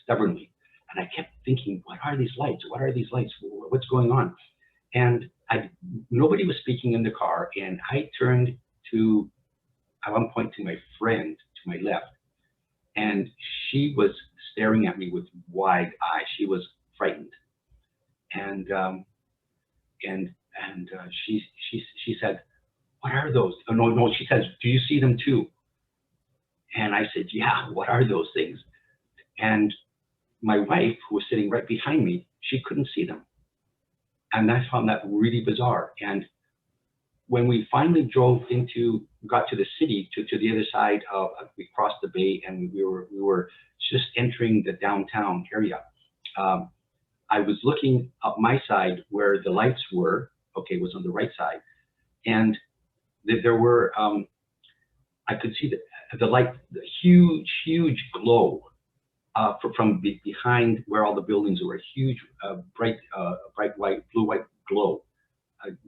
stubbornly. And I kept thinking, what are these lights? What are these lights? What's going on? And nobody was speaking in the car, and I turned to, at one point, to my friend to my left, and she was staring at me with wide eyes. She was frightened, and she said, "What are those?" Oh, no, she says, "Do you see them too?" And I said, "Yeah, what are those things?" And my wife, who was sitting right behind me, she couldn't see them. And I found that really bizarre. And when we finally got to the city, to the other side we crossed the bay, and we were just entering the downtown area. I was looking up my side where the lights were. Okay, it was on the right side, and there were. I could see the light, the huge glow from behind where all the buildings were. A huge, bright blue-white glow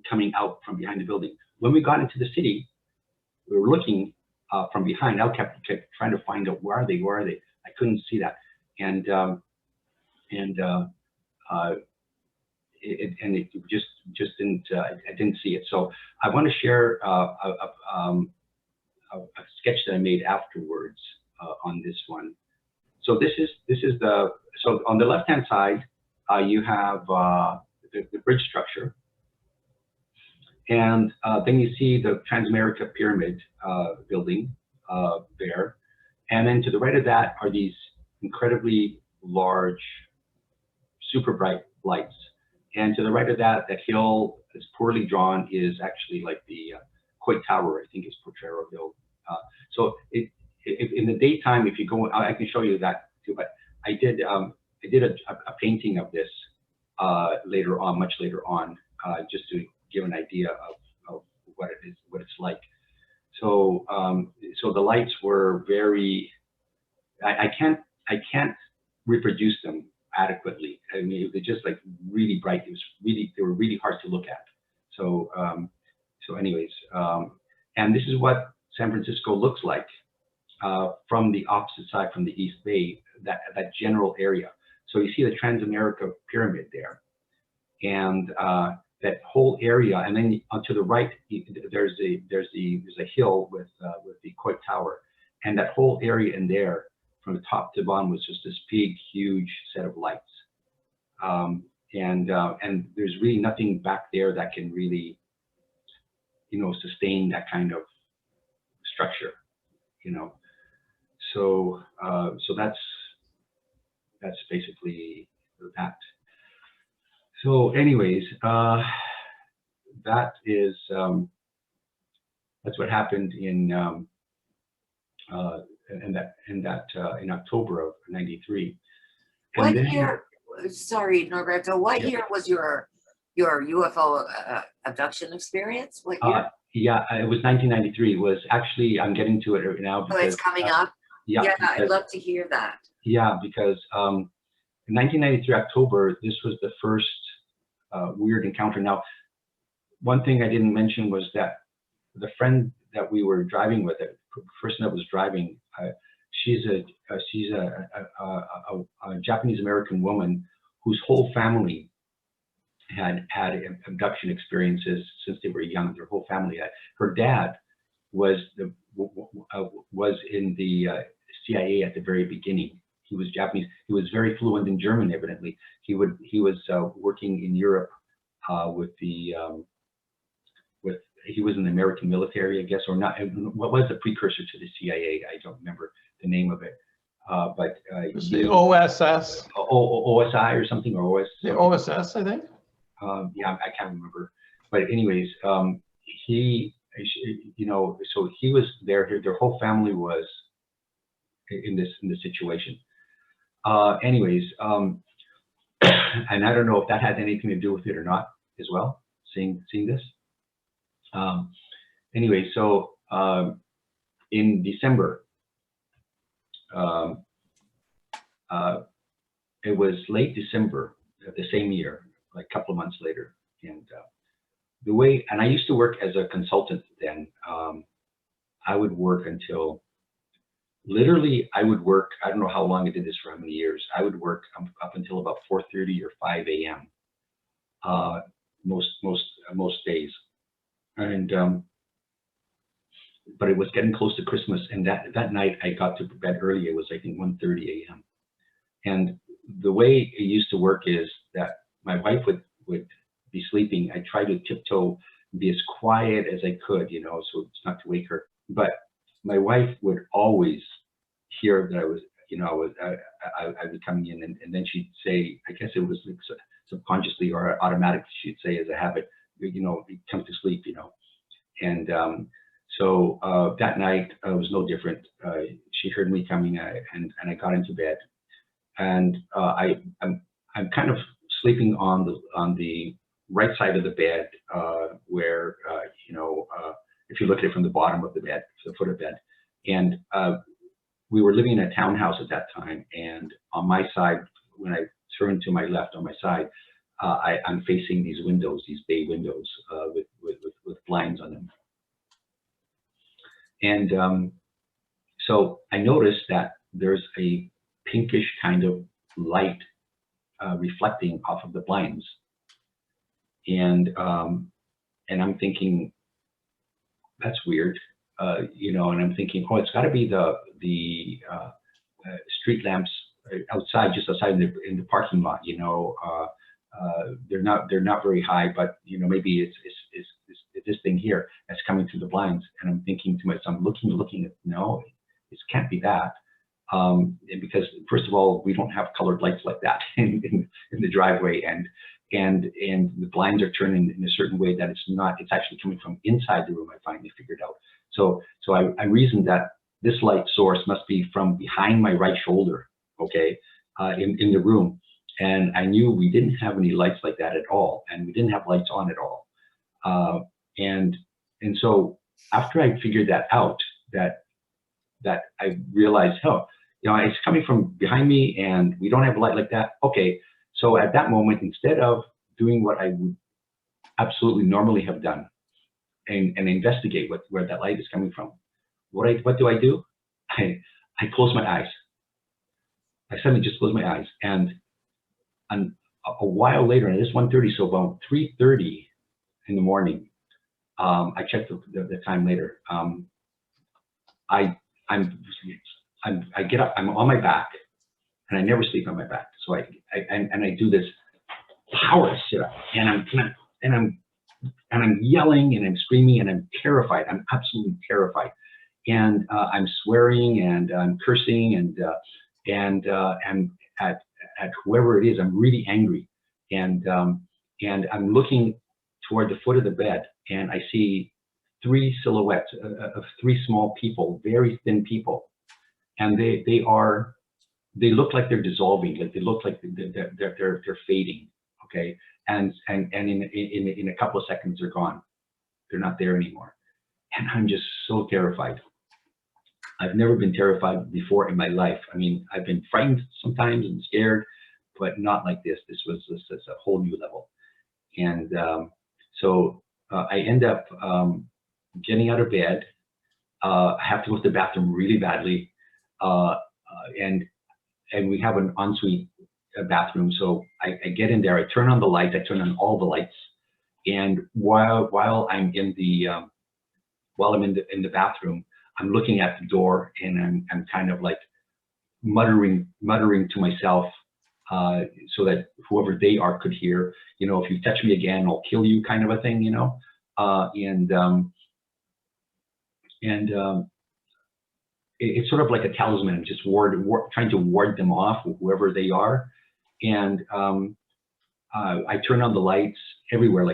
coming out from behind the building. When we got into the city, we were looking from behind. I kept trying to find out, where are they? Where are they? I couldn't see that, and it just didn't. I didn't see it. So I want to share a sketch that I made afterwards on this one. So this is so on the left-hand side, you have the bridge structure, and then you see the Transamerica Pyramid building there, and then to the right of that are these incredibly large, super bright lights, and to the right of that, that hill is poorly drawn, is actually like the Coit Tower, I think is Potrero Hill. So in the daytime, if you go, I can show you that too. But I did a painting of this later on, much later on, just to give an idea of what it is, what it's like. So so the lights were very. I can't reproduce them adequately. I mean, they're just like really bright. They were really hard to look at. So so anyways, and this is what San Francisco looks like from the opposite side, from the East Bay, that general area. So you see the Transamerica Pyramid there, and that whole area, and then to the right there's a hill with the Coit Tower, and that whole area in there, from the top to bottom, was just this big, huge set of lights, and there's really nothing back there that can really, sustain that kind of structure, So so that's basically that. So anyways, that is that's what happened in October of '93. What year? Sorry, Norberto. What year was your UFO abduction experience? What year? Yeah, it was 1993. It was actually, I'm getting to it right now. Because, it's coming up? Yeah, I'd love to hear that. Yeah, because in 1993 October, this was the first weird encounter. Now, one thing I didn't mention was that the friend that we were driving with, the person that was driving, she's a Japanese American woman whose whole family had abduction experiences since they were young. Their whole family had. Her dad was in the CIA at the very beginning. He was Japanese. He was very fluent in German, evidently. He was working in Europe with he was in the American military, I guess, or not. What was the precursor to the CIA? I don't remember the name of it. But It was the OSS. OSI or something, or OS. The OSS, I think. Yeah, I can't remember. But anyways, he, you know, so he was there. Their whole family was in this situation. Anyways, and I don't know if that had anything to do with it or not as well. Seeing this. Anyway, so in December, it was late December of the same year, like a couple of months later, and the way, and I used to work as a consultant then. I would work until, literally, I would work, I don't know how long I did this for how many years. I would work up until about 4:30 or 5 a.m. Most days, and but it was getting close to Christmas, and that night I got to bed early. It was, I think, 1:30 a.m. And the way it used to work is that my wife would be sleeping. I tried to tiptoe, be as quiet as I could, you know, so it's not to wake her. But my wife would always hear that I was, you know, I'd be coming in, and then she'd say, I guess it was like subconsciously or automatically, she'd say as a habit, you know, come to sleep, you know. And so that night was no different. She heard me coming, and I got into bed, and I'm kind of sleeping on the right side of the bed, where you know, if you look at it from the bottom of the bed, the foot of bed, and we were living in a townhouse at that time, and on my side, when I turned to my left on my side, I'm facing these windows, these bay windows with blinds on them. And so I noticed that there's a pinkish kind of light reflecting off of the blinds. And I'm thinking, that's weird, you know, and I'm thinking, oh, it's got to be the street lamps outside, just outside in the parking lot, you know. They're not very high, but you know, maybe it's this thing here that's coming through the blinds. And I'm thinking to myself, looking at, no, it can't be that, because first of all, we don't have colored lights like that in the driveway, and the blinds are turning in a certain way that it's actually coming from inside the room. I finally figured out. So I reasoned that this light source must be from behind my right shoulder, okay, in the room. And I knew we didn't have any lights like that at all, and we didn't have lights on at all. And so after I figured that out, that I realized, oh, you know, it's coming from behind me, and we don't have a light like that. Okay, so at that moment, instead of doing what I would absolutely normally have done, and investigate where that light is coming from, what do? I close my eyes. I suddenly just close my eyes, and a while later, and it's 1:30, so about 3:30 in the morning, I checked the time later. I get up, I'm on my back, and I never sleep on my back. So I do this power sit up, and I'm yelling and I'm screaming and I'm terrified. I'm absolutely terrified, and I'm swearing and I'm cursing and I'm at whoever it is. I'm really angry, and I'm looking toward the foot of the bed, and I see three silhouettes of three small people, very thin people, and they look like they're dissolving, like they look like they're fading, okay, and in a couple of seconds they're gone, they're not there anymore, and I'm just so terrified. I've never been terrified before in my life. I mean, I've been frightened sometimes and scared, but not like this. This was just a whole new level. And so I end up getting out of bed. I have to go to the bathroom really badly, and we have an ensuite bathroom. So I get in there. I turn on the light. I turn on all the lights, and while I'm in the bathroom, I'm looking at the door, and I'm kind of like muttering to myself, so that whoever they are could hear, you know, if you touch me again, I'll kill you, kind of a thing, you know. It's sort of like a talisman, just trying to ward them off, whoever they are. And I turn on the lights everywhere,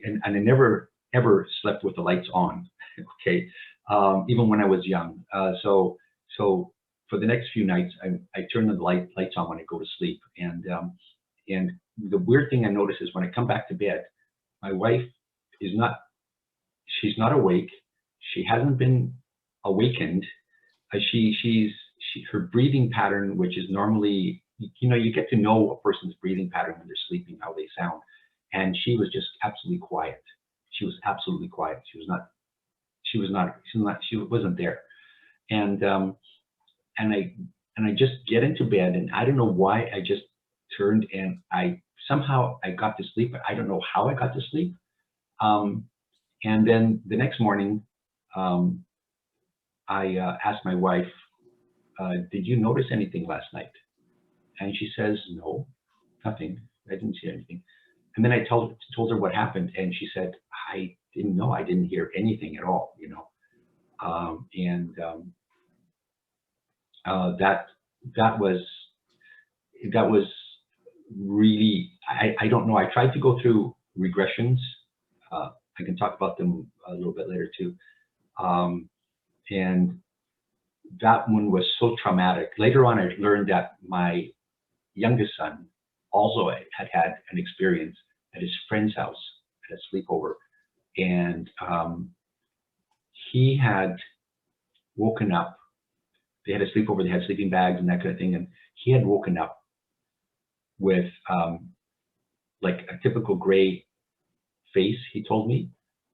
and I never ever slept with the lights on. Okay, even when I was young. So for the next few nights, I turn the lights on when I go to sleep. And the weird thing I notice is when I come back to bed, my wife is not. She's not awake. She hasn't been awakened. Her breathing pattern, which is normally, you get to know a person's breathing pattern when they're sleeping, how they sound. And she was just absolutely quiet. She was absolutely quiet. She wasn't there. And I just get into bed, and I don't know why I just turned, and somehow I got to sleep, but I don't know how I got to sleep. And then the next morning, I asked my wife, did you notice anything last night? And she says, no, nothing. I didn't see anything. And then I told her what happened, and she said, I didn't know. I didn't hear anything at all, that was really, I don't know. I tried to go through regressions. I can talk about them a little bit later too. And that one was so traumatic. Later on, I learned that my youngest son also had an experience at his friend's house at a sleepover. And he had woken up. They had a sleepover, they had sleeping bags and that kind of thing. And he had woken up with like a typical gray face, he told me,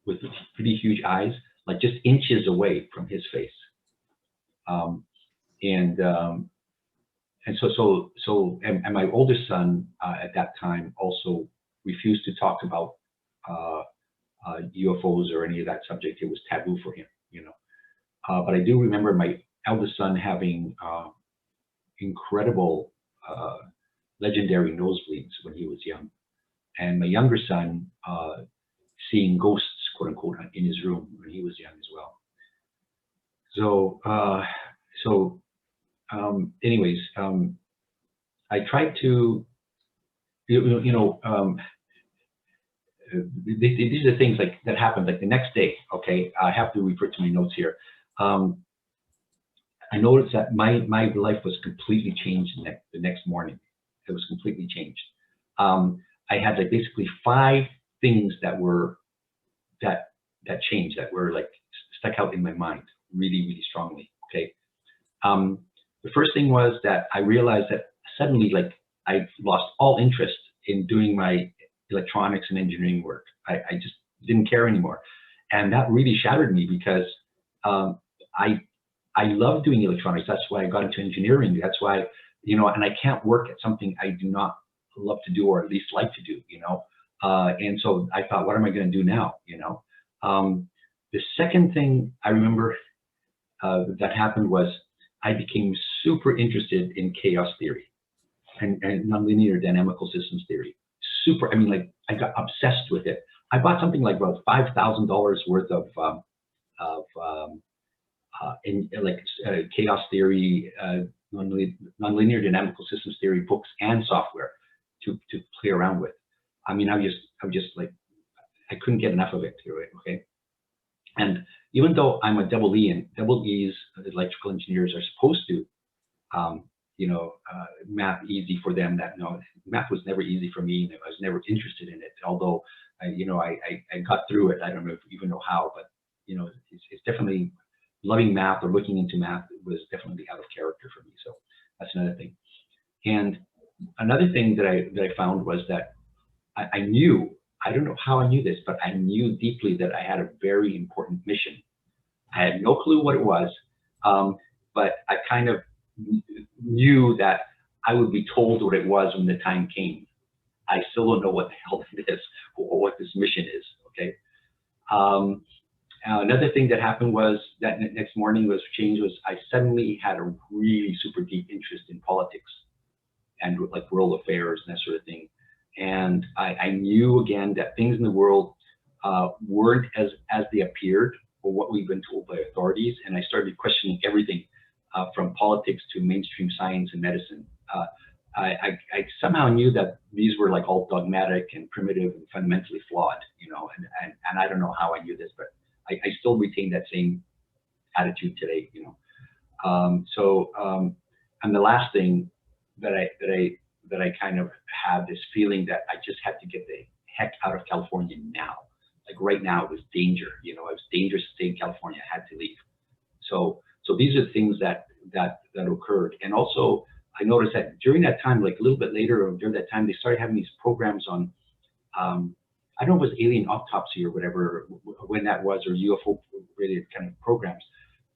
with pretty huge eyes, like just inches away from his face. And my oldest son at that time also refused to talk about UFOs or any of that subject. It was taboo for him, But I do remember my eldest son having incredible, legendary nosebleeds when he was young, and my younger son seeing ghosts, quote unquote, in his room when he was young as well. Anyways, I tried to, these are things like that happened like the next day. Okay, I have to refer to my notes here. I noticed that my life was completely changed the next morning. It was completely changed. I had like basically 5 things that changed, that were like stuck out in my mind really, really strongly. Okay. The first thing was that I realized that suddenly, like, I lost all interest in doing my electronics and engineering work. I just didn't care anymore. And that really shattered me, because I love doing electronics. That's why I got into engineering. That's why, and I can't work at something I do not love to do, or at least like to do, and so I thought, what am I going to do now? The second thing I remember that happened was I became super interested in chaos theory and nonlinear dynamical systems theory. Super, like I got obsessed with it. I bought something like about $5,000 worth of chaos theory, nonlinear dynamical systems theory books and software to play around with. I was just like, I couldn't get enough of it. Okay. And even though I'm a double E, and double E's, electrical engineers, are supposed to, math easy for them, math was never easy for me. I was never interested in it. Although, I got through it. I don't even know how, but, it's definitely loving math or looking into math was definitely out of character for me. So that's another thing. And another thing that I found was that I knew, I don't know how I knew this, but I knew deeply that I had a very important mission. I had no clue what it was, but I kind of knew that I would be told what it was when the time came. I still don't know what the hell it is, or what this mission is, okay? Another thing that happened was that next morning was I suddenly had a really super deep interest in politics and like world affairs and that sort of thing. And I knew again that things in the world weren't as they appeared or what we've been told by authorities. And I started questioning everything from politics to mainstream science and medicine. I somehow knew that these were like all dogmatic and primitive and fundamentally flawed, you know, and I don't know how I knew this, but I still retain that same attitude today, you know. And the last thing that I kind of had this feeling that I just had to get the heck out of California now. Like right now it was danger, you know, it was dangerous to stay in California, I had to leave. So these are things that occurred. And also I noticed that during that time, like a little bit later or during that time, they started having these programs on, I don't know if it was alien autopsy or whatever, when that was, or UFO related kind of programs.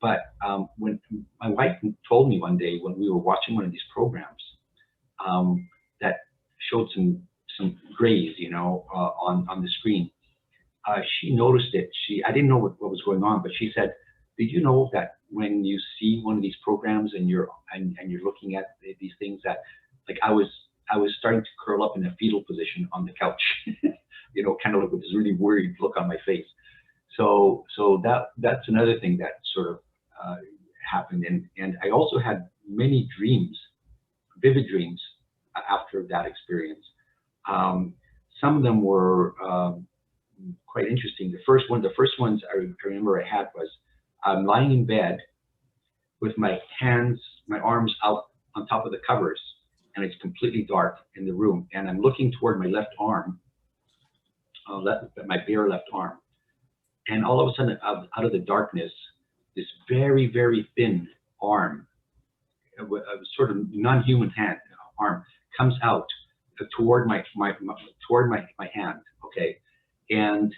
But when my wife told me one day when we were watching one of these programs that showed some grays, you know, on the screen, she noticed it. I didn't know what was going on, but she said, "Did you know that when you see one of these programs and you're looking at these things that, like, I was starting to curl up in a fetal position on the couch, you know, kind of with this really worried look on my face." So that's another thing that sort of happened. And I also had many dreams, vivid dreams after that experience. Some of them were quite interesting. The first ones I remember I had was I'm lying in bed with my arms out on top of the covers, and it's completely dark in the room, and I'm looking toward my left arm, my bare left arm, and all of a sudden out of the darkness, this very, very thin arm, a sort of non-human arm, comes out toward my hand, okay, and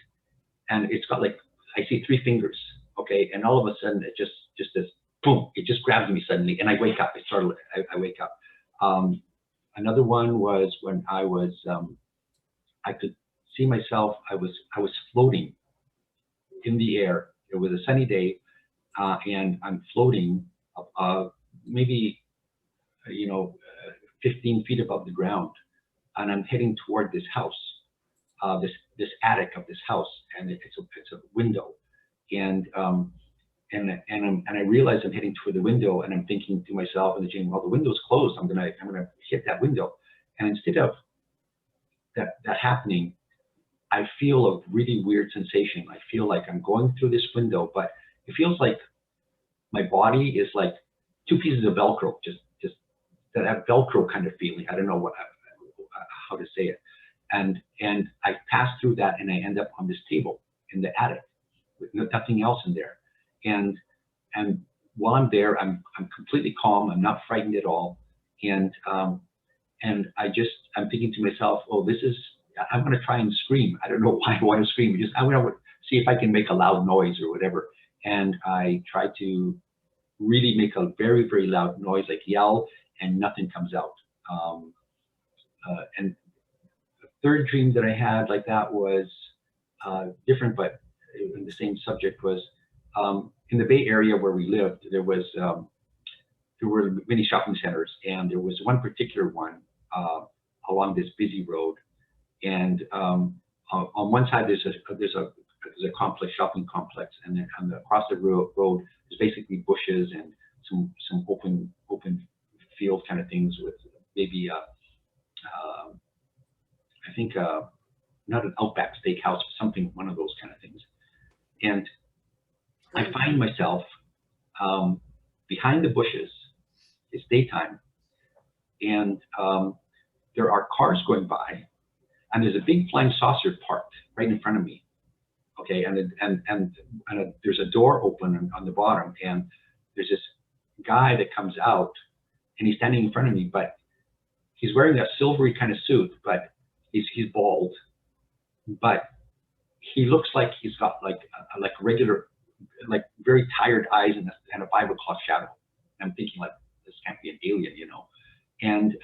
it's got, like, I see 3 fingers, okay, and all of a sudden it just this boom, it just grabs me suddenly, and I wake up. I wake up. Another one was when I was I could see myself. I was floating in the air. It was a sunny day, and I'm floating maybe 15 feet above the ground, and I'm heading toward this house, this attic of this house, and it's a window, and I realize I'm heading toward the window, and I'm thinking to myself in the dream, well, the window's closed. I'm gonna hit that window, and instead of that happening, I feel a really weird sensation. I feel like I'm going through this window, but it feels like my body is like 2 pieces of Velcro, just that Velcro kind of feeling. I don't know how to say it. And I pass through that, and I end up on this table in the attic with nothing else in there. And while I'm there, I'm completely calm. I'm not frightened at all. And I'm thinking to myself, oh, I'm going to try and scream. I don't know why I want to scream. I want to see if I can make a loud noise or whatever. And I try to really make a very, very loud noise, like yell, and nothing comes out. And the third dream that I had like that was different, but in the same subject, was in the Bay Area where we lived. There were many shopping centers, and there was one particular one along this busy road. And on one side there's a complex, shopping complex, and then across the road is basically bushes and some open field kind of things with maybe I think not an Outback Steakhouse, something, one of those kind of things. And I find myself behind the bushes. It's daytime, and there are cars going by, and there's a big flying saucer parked right in front of me. Okay, and there's a door open on the bottom, and there's this guy that comes out, and he's standing in front of me, but he's wearing a silvery kind of suit, but he's bald, but he looks like he's got like regular, like very tired eyes and a 5 o'clock shadow. I'm thinking, like, this can't be an alien, you know. And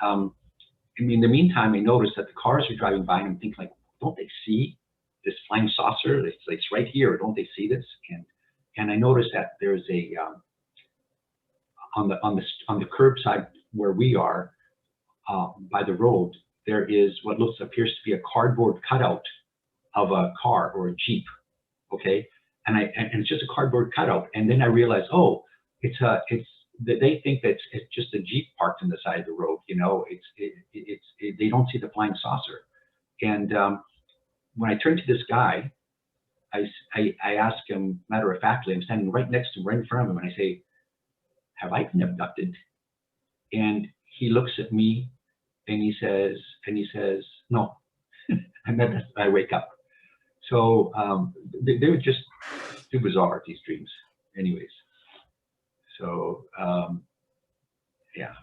in the meantime, I noticed that the cars are driving by, and I'm thinking, like, don't they see this flying saucer? It's right here. Don't they see this? And I noticed that there's a on the curbside where we are, by the road, there is what appears to be a cardboard cutout of a car or a Jeep, okay? And it's just a cardboard cutout. And then I realized, oh, it's they think that it's just a Jeep parked on the side of the road, you know, they don't see the flying saucer. And when I turned to this guy, I asked him, matter of factly, I'm standing right next to him, right in front of him, and I say, have I been abducted? And he looks at me and he says, no. And then I wake up. So they were just too bizarre, these dreams. Anyways, so yeah.